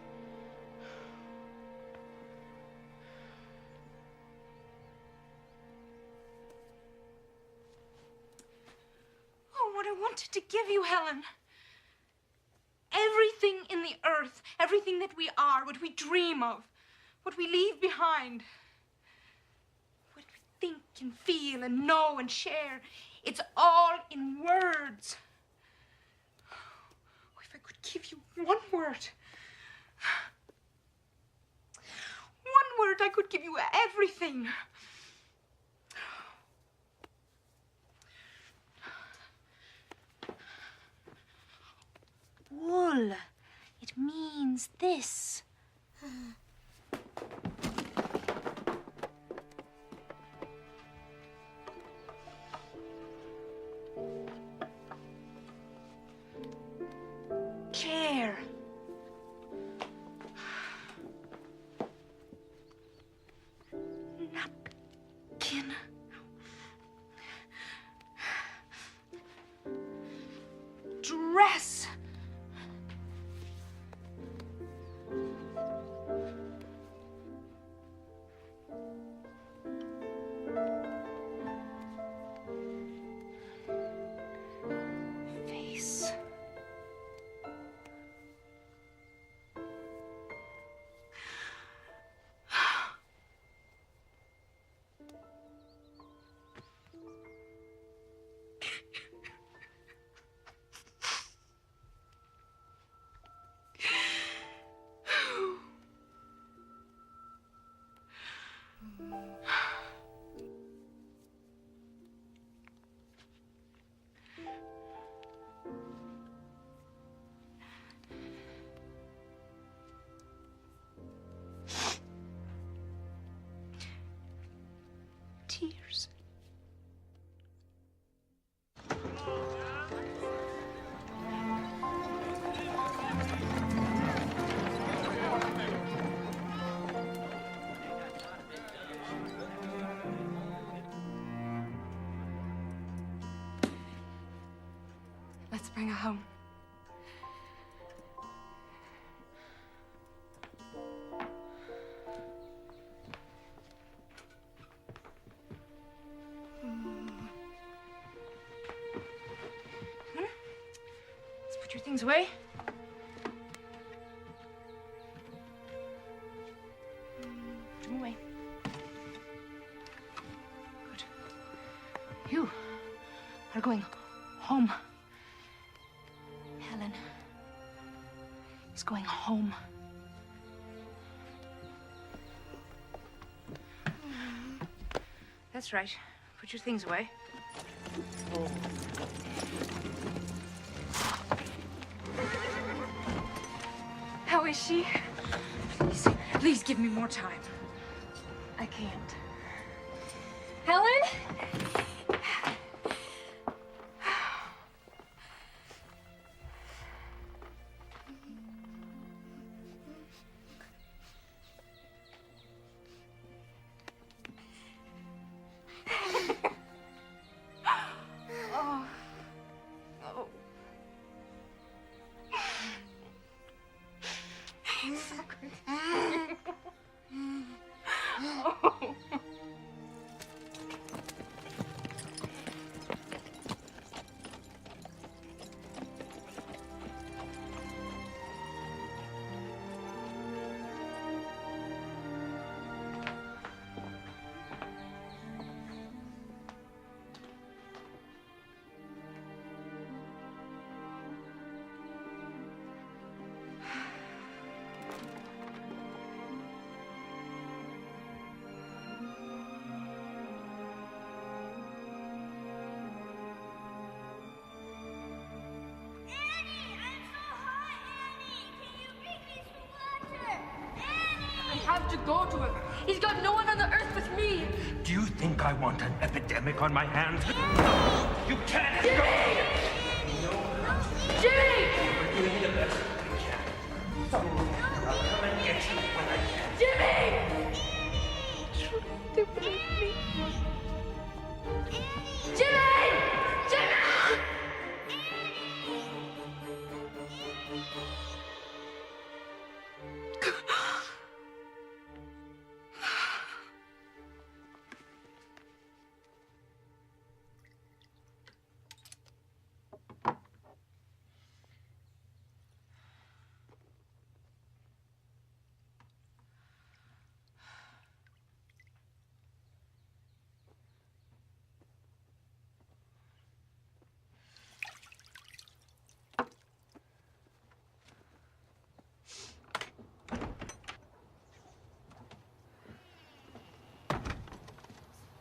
Oh, what I wanted to give you, Helen. Everything in the earth, everything that we are, what we dream of, what we leave behind, what we think and feel and know and share, it's all in words. Oh, if I could give you one word, I could give you everything. wool. It means this. Chair. Napkin. Dress. Face. Tears. Let's bring her home. Let's put your things away. Put them away. Good. You are going home. Helen is going home. That's right. Put your things away. How is she? Please give me more time. I can't. Helen? Oh. Oh. Oh. I have to go to him. He's got no one on the earth but me. Do you think I want an epidemic on my hands? You can't go! Jimmy! We're doing the best we can. So, I'll come and get you when I can. Jimmy! Jimmy! Jimmy!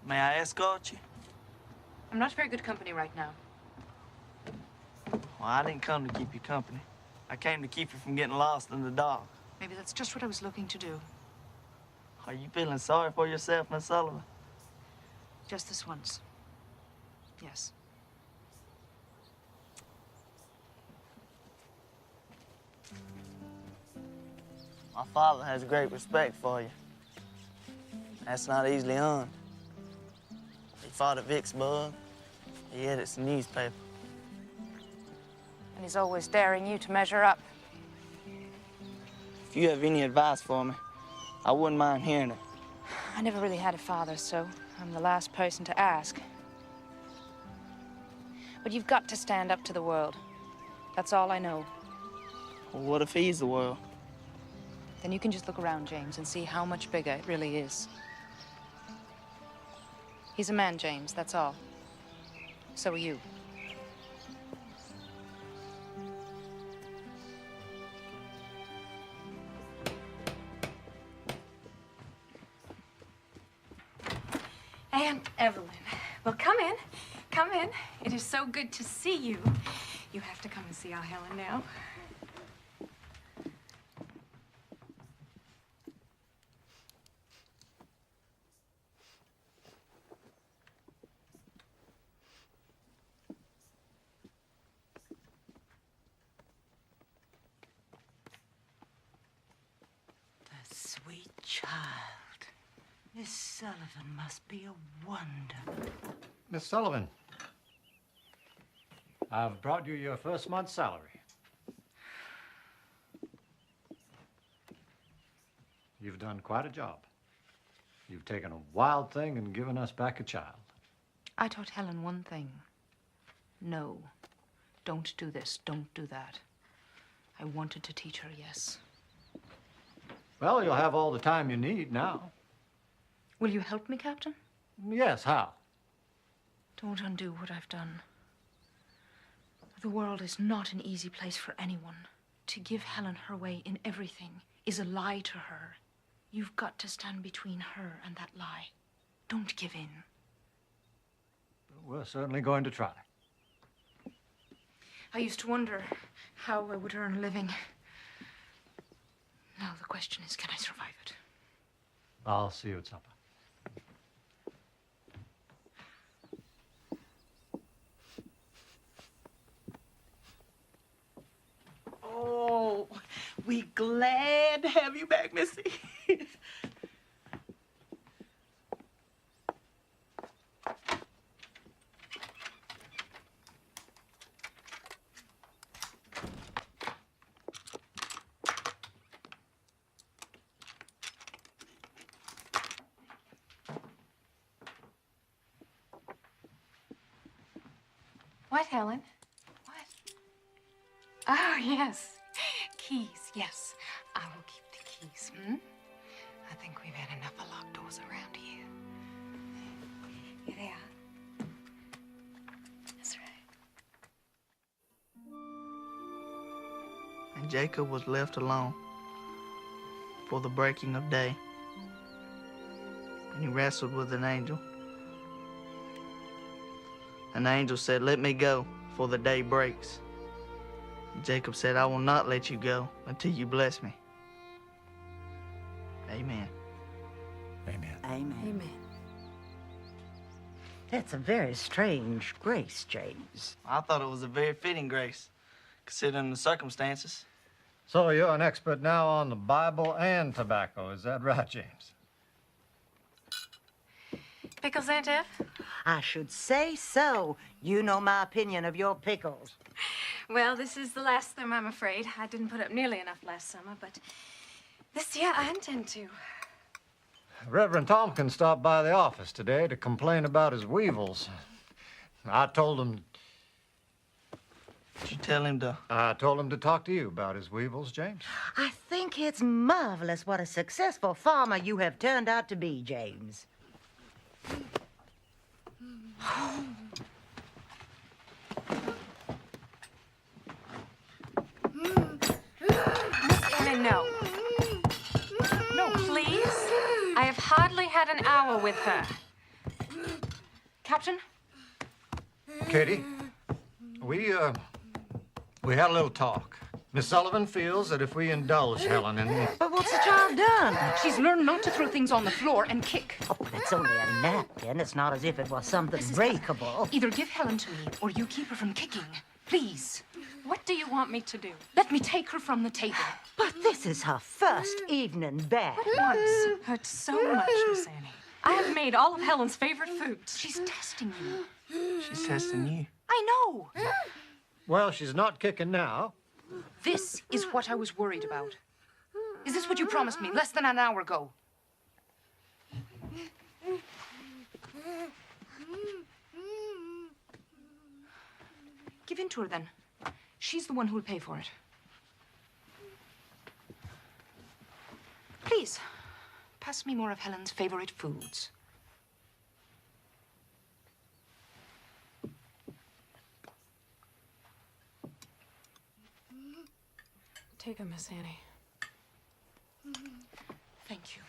May I escort you? I'm not very good company right now. Well, I didn't come to keep you company. I came to keep you from getting lost in the dark. Maybe that's just what I was looking to do. Are you feeling sorry for yourself, Miss Sullivan? Just this once. Yes. My father has great respect for you. That's not easily earned. He fought at Vicksburg. He edits the newspaper. And he's always daring you to measure up. If you have any advice for me, I wouldn't mind hearing it. I never really had a father, so I'm the last person to ask. But you've got to stand up to the world. That's all I know. Well, what if he's the world? Then you can just look around, James, and see how much bigger it really is. He's a man, James, that's all. So are you. Aunt Evelyn. Well, come in. Come in. It is so good to see you. You have to come and see our Helen now. The sweet child. Miss Sullivan must be a wonder. Miss Sullivan, I've brought you your first month's salary. You've done quite a job. You've taken a wild thing and given us back a child. I taught Helen one thing. No. Don't do this. Don't do that. I wanted to teach her, yes. Well, you'll have all the time you need now. Will you help me, Captain? Yes, how? Don't undo what I've done. The world is not an easy place for anyone. To give Helen her way in everything is a lie to her. You've got to stand between her and that lie. Don't give in. We're certainly going to try. I used to wonder how I would earn a living. Now the question is, can I survive it? I'll see you at supper. Oh, we glad to have you back, Missy. What, Helen? What? Oh, yes. Keys, yes. I will keep the keys, hmm? I think we've had enough of locked doors around here. Here they are. That's right. And Jacob was left alone for the breaking of day. And he wrestled with an angel. An angel said, "Let me go, for the day breaks." And Jacob said, "I will not let you go until you bless me." Amen. Amen. Amen. Amen. That's a very strange grace, James. I thought it was a very fitting grace, considering the circumstances. So you're an expert now on the Bible and tobacco, is that right, James? Pickles, Aunt Ev? I should say so. You know my opinion of your pickles. Well, this is the last of them, I'm afraid. I didn't put up nearly enough last summer, but this year I intend to. Reverend Tompkins stopped by the office today to complain about his weevils. I told him... Did you tell him to... I told him to talk to you about his weevils, James. I think it's marvelous what a successful farmer you have turned out to be, James. Miss Ellen, no. No, please. I have hardly had an hour with her. Captain? Katie, we had a little talk. Miss Sullivan feels that if we indulge Helen in... But what's the child done? She's learned not to throw things on the floor and kick. Oh, but it's only a napkin. It's not as if it was something breakable. Either give Helen to me or you keep her from kicking. Please. What do you want me to do? Let me take her from the table. But this is her first evening back. Once hurt so much, Miss Annie. I have made all of Helen's favorite foods. She's testing you. She's testing you. I know. Well, she's not kicking now. This is what I was worried about. Is this what you promised me less than an hour ago? Give in to her, then. She's the one who'll pay for it. Please, pass me more of Helen's favorite foods. Take her, Miss Annie. Thank you.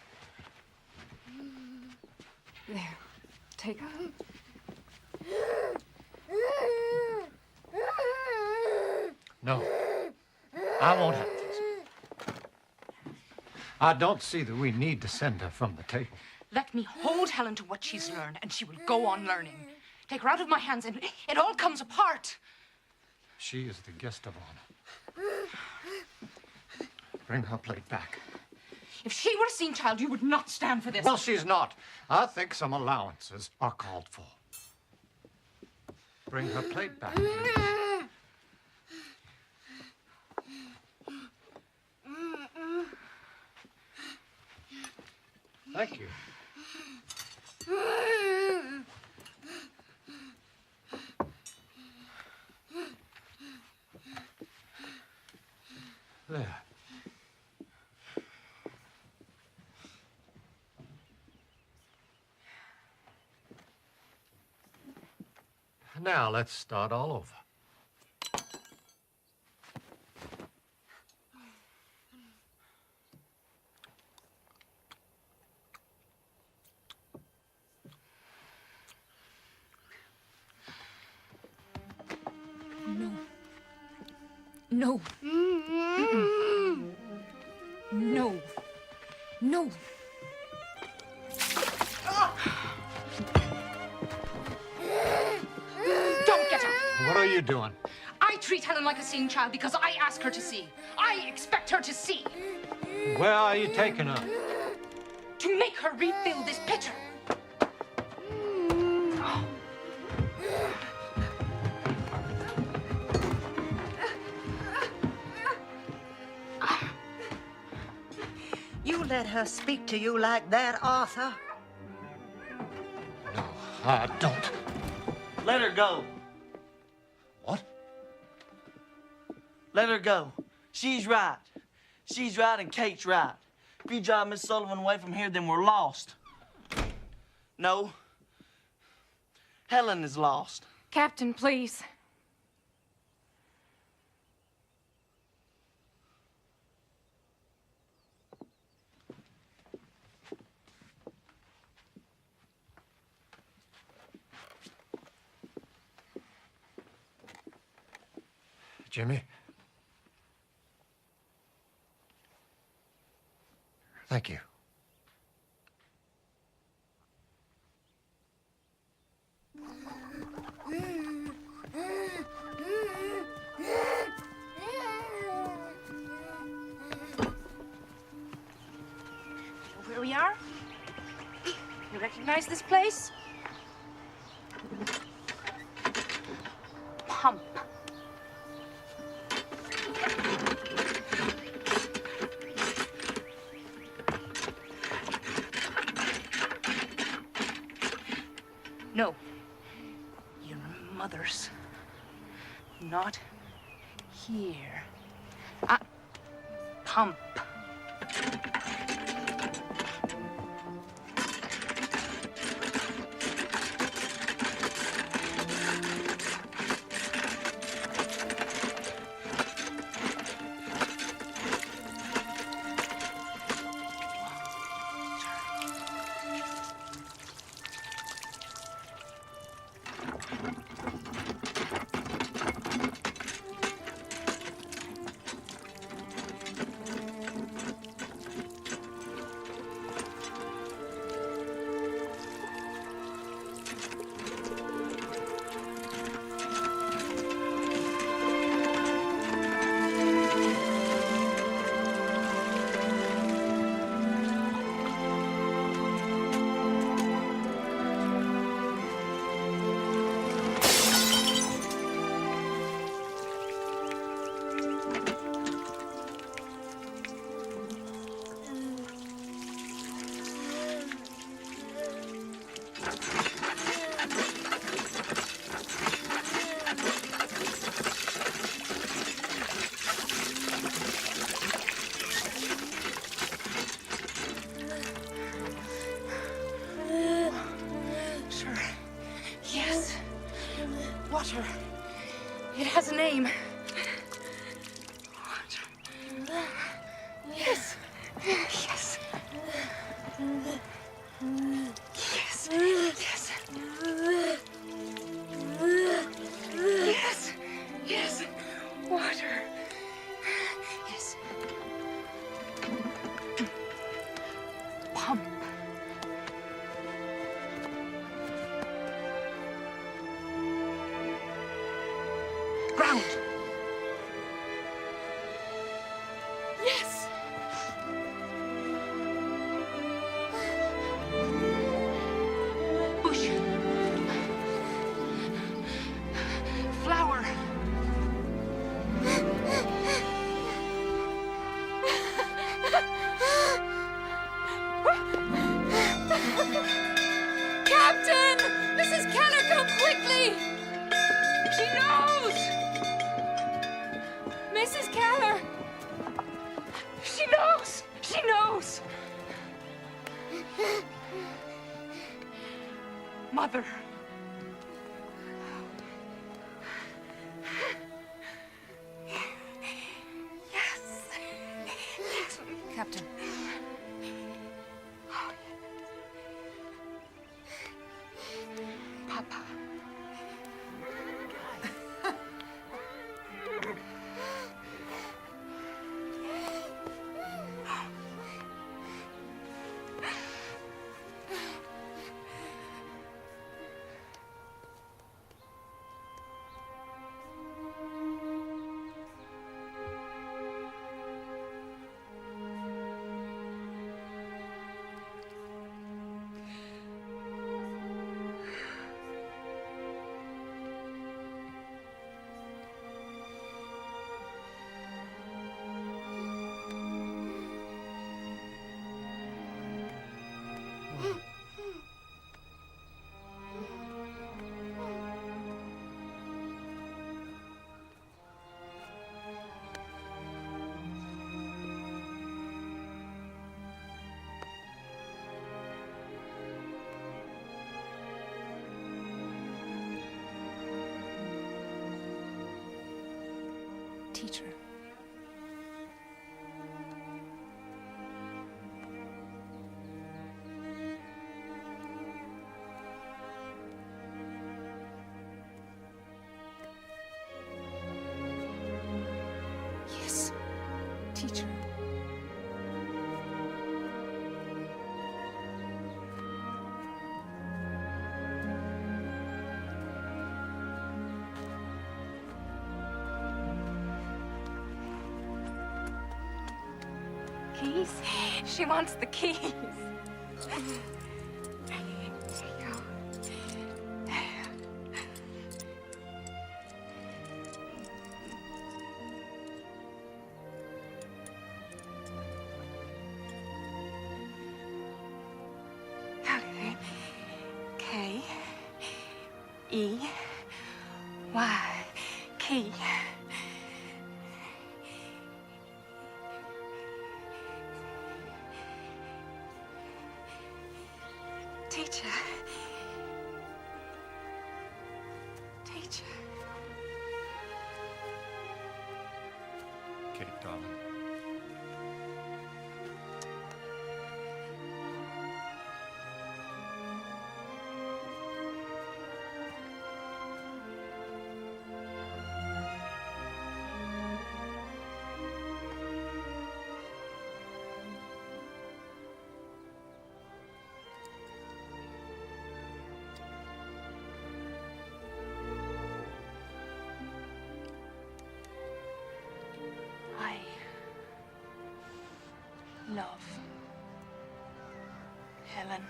There. Take her. No. I won't have this. I don't see that we need to send her from the table. Let me hold Helen to what she's learned, and she will go on learning. Take her out of my hands, and it all comes apart. She is the guest of honor. Bring her plate back. If she were a seen child, you would not stand for this. Well, she's not. I think some allowances are called for. Bring her plate back, please. Thank you. There. Now let's start all over. No. Mm-mm. No. No. Don't get her. What are you doing? I treat Helen like a seeing child because I ask her to see. I expect her to see. Where are you taking her? To make her refill this pitcher. You let her speak to you like that, Arthur? No, I don't. Let her go. What? Let her go. She's right. She's right and Kate's right. If you drive Miss Sullivan away from here, then we're lost. No. Helen is lost. Captain, please. Jimmy? Thank you. Where we are? You recognize this place? Pump. No. Your mother's. Not here. Pump. Water. It has a name. Yes. Yes. Yes. Yes. Yes. Yes. Water. Yes. Pump. Ground. Yes. Bush. Flower. Captain! Mrs. Keller, come quickly! She knows! Mrs. Keller! She knows! She knows! Mother. Yes. Yes. Captain. Papa. Teacher. Yes, teacher. Keys? She wants the keys. There you go. K E Y key. Teacher. Teacher. Kate, darling. I love Helen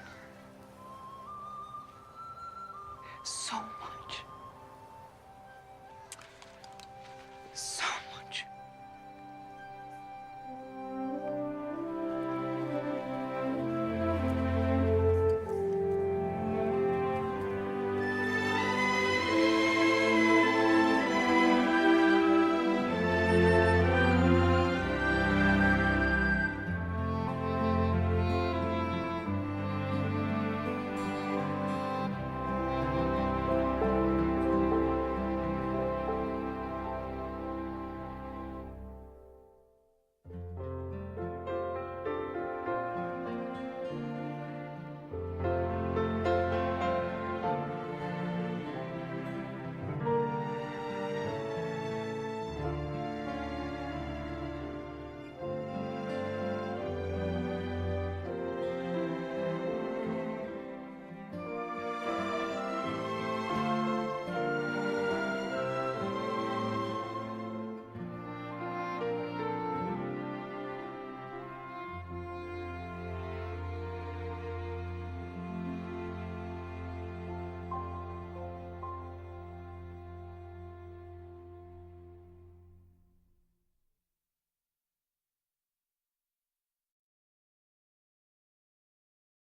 so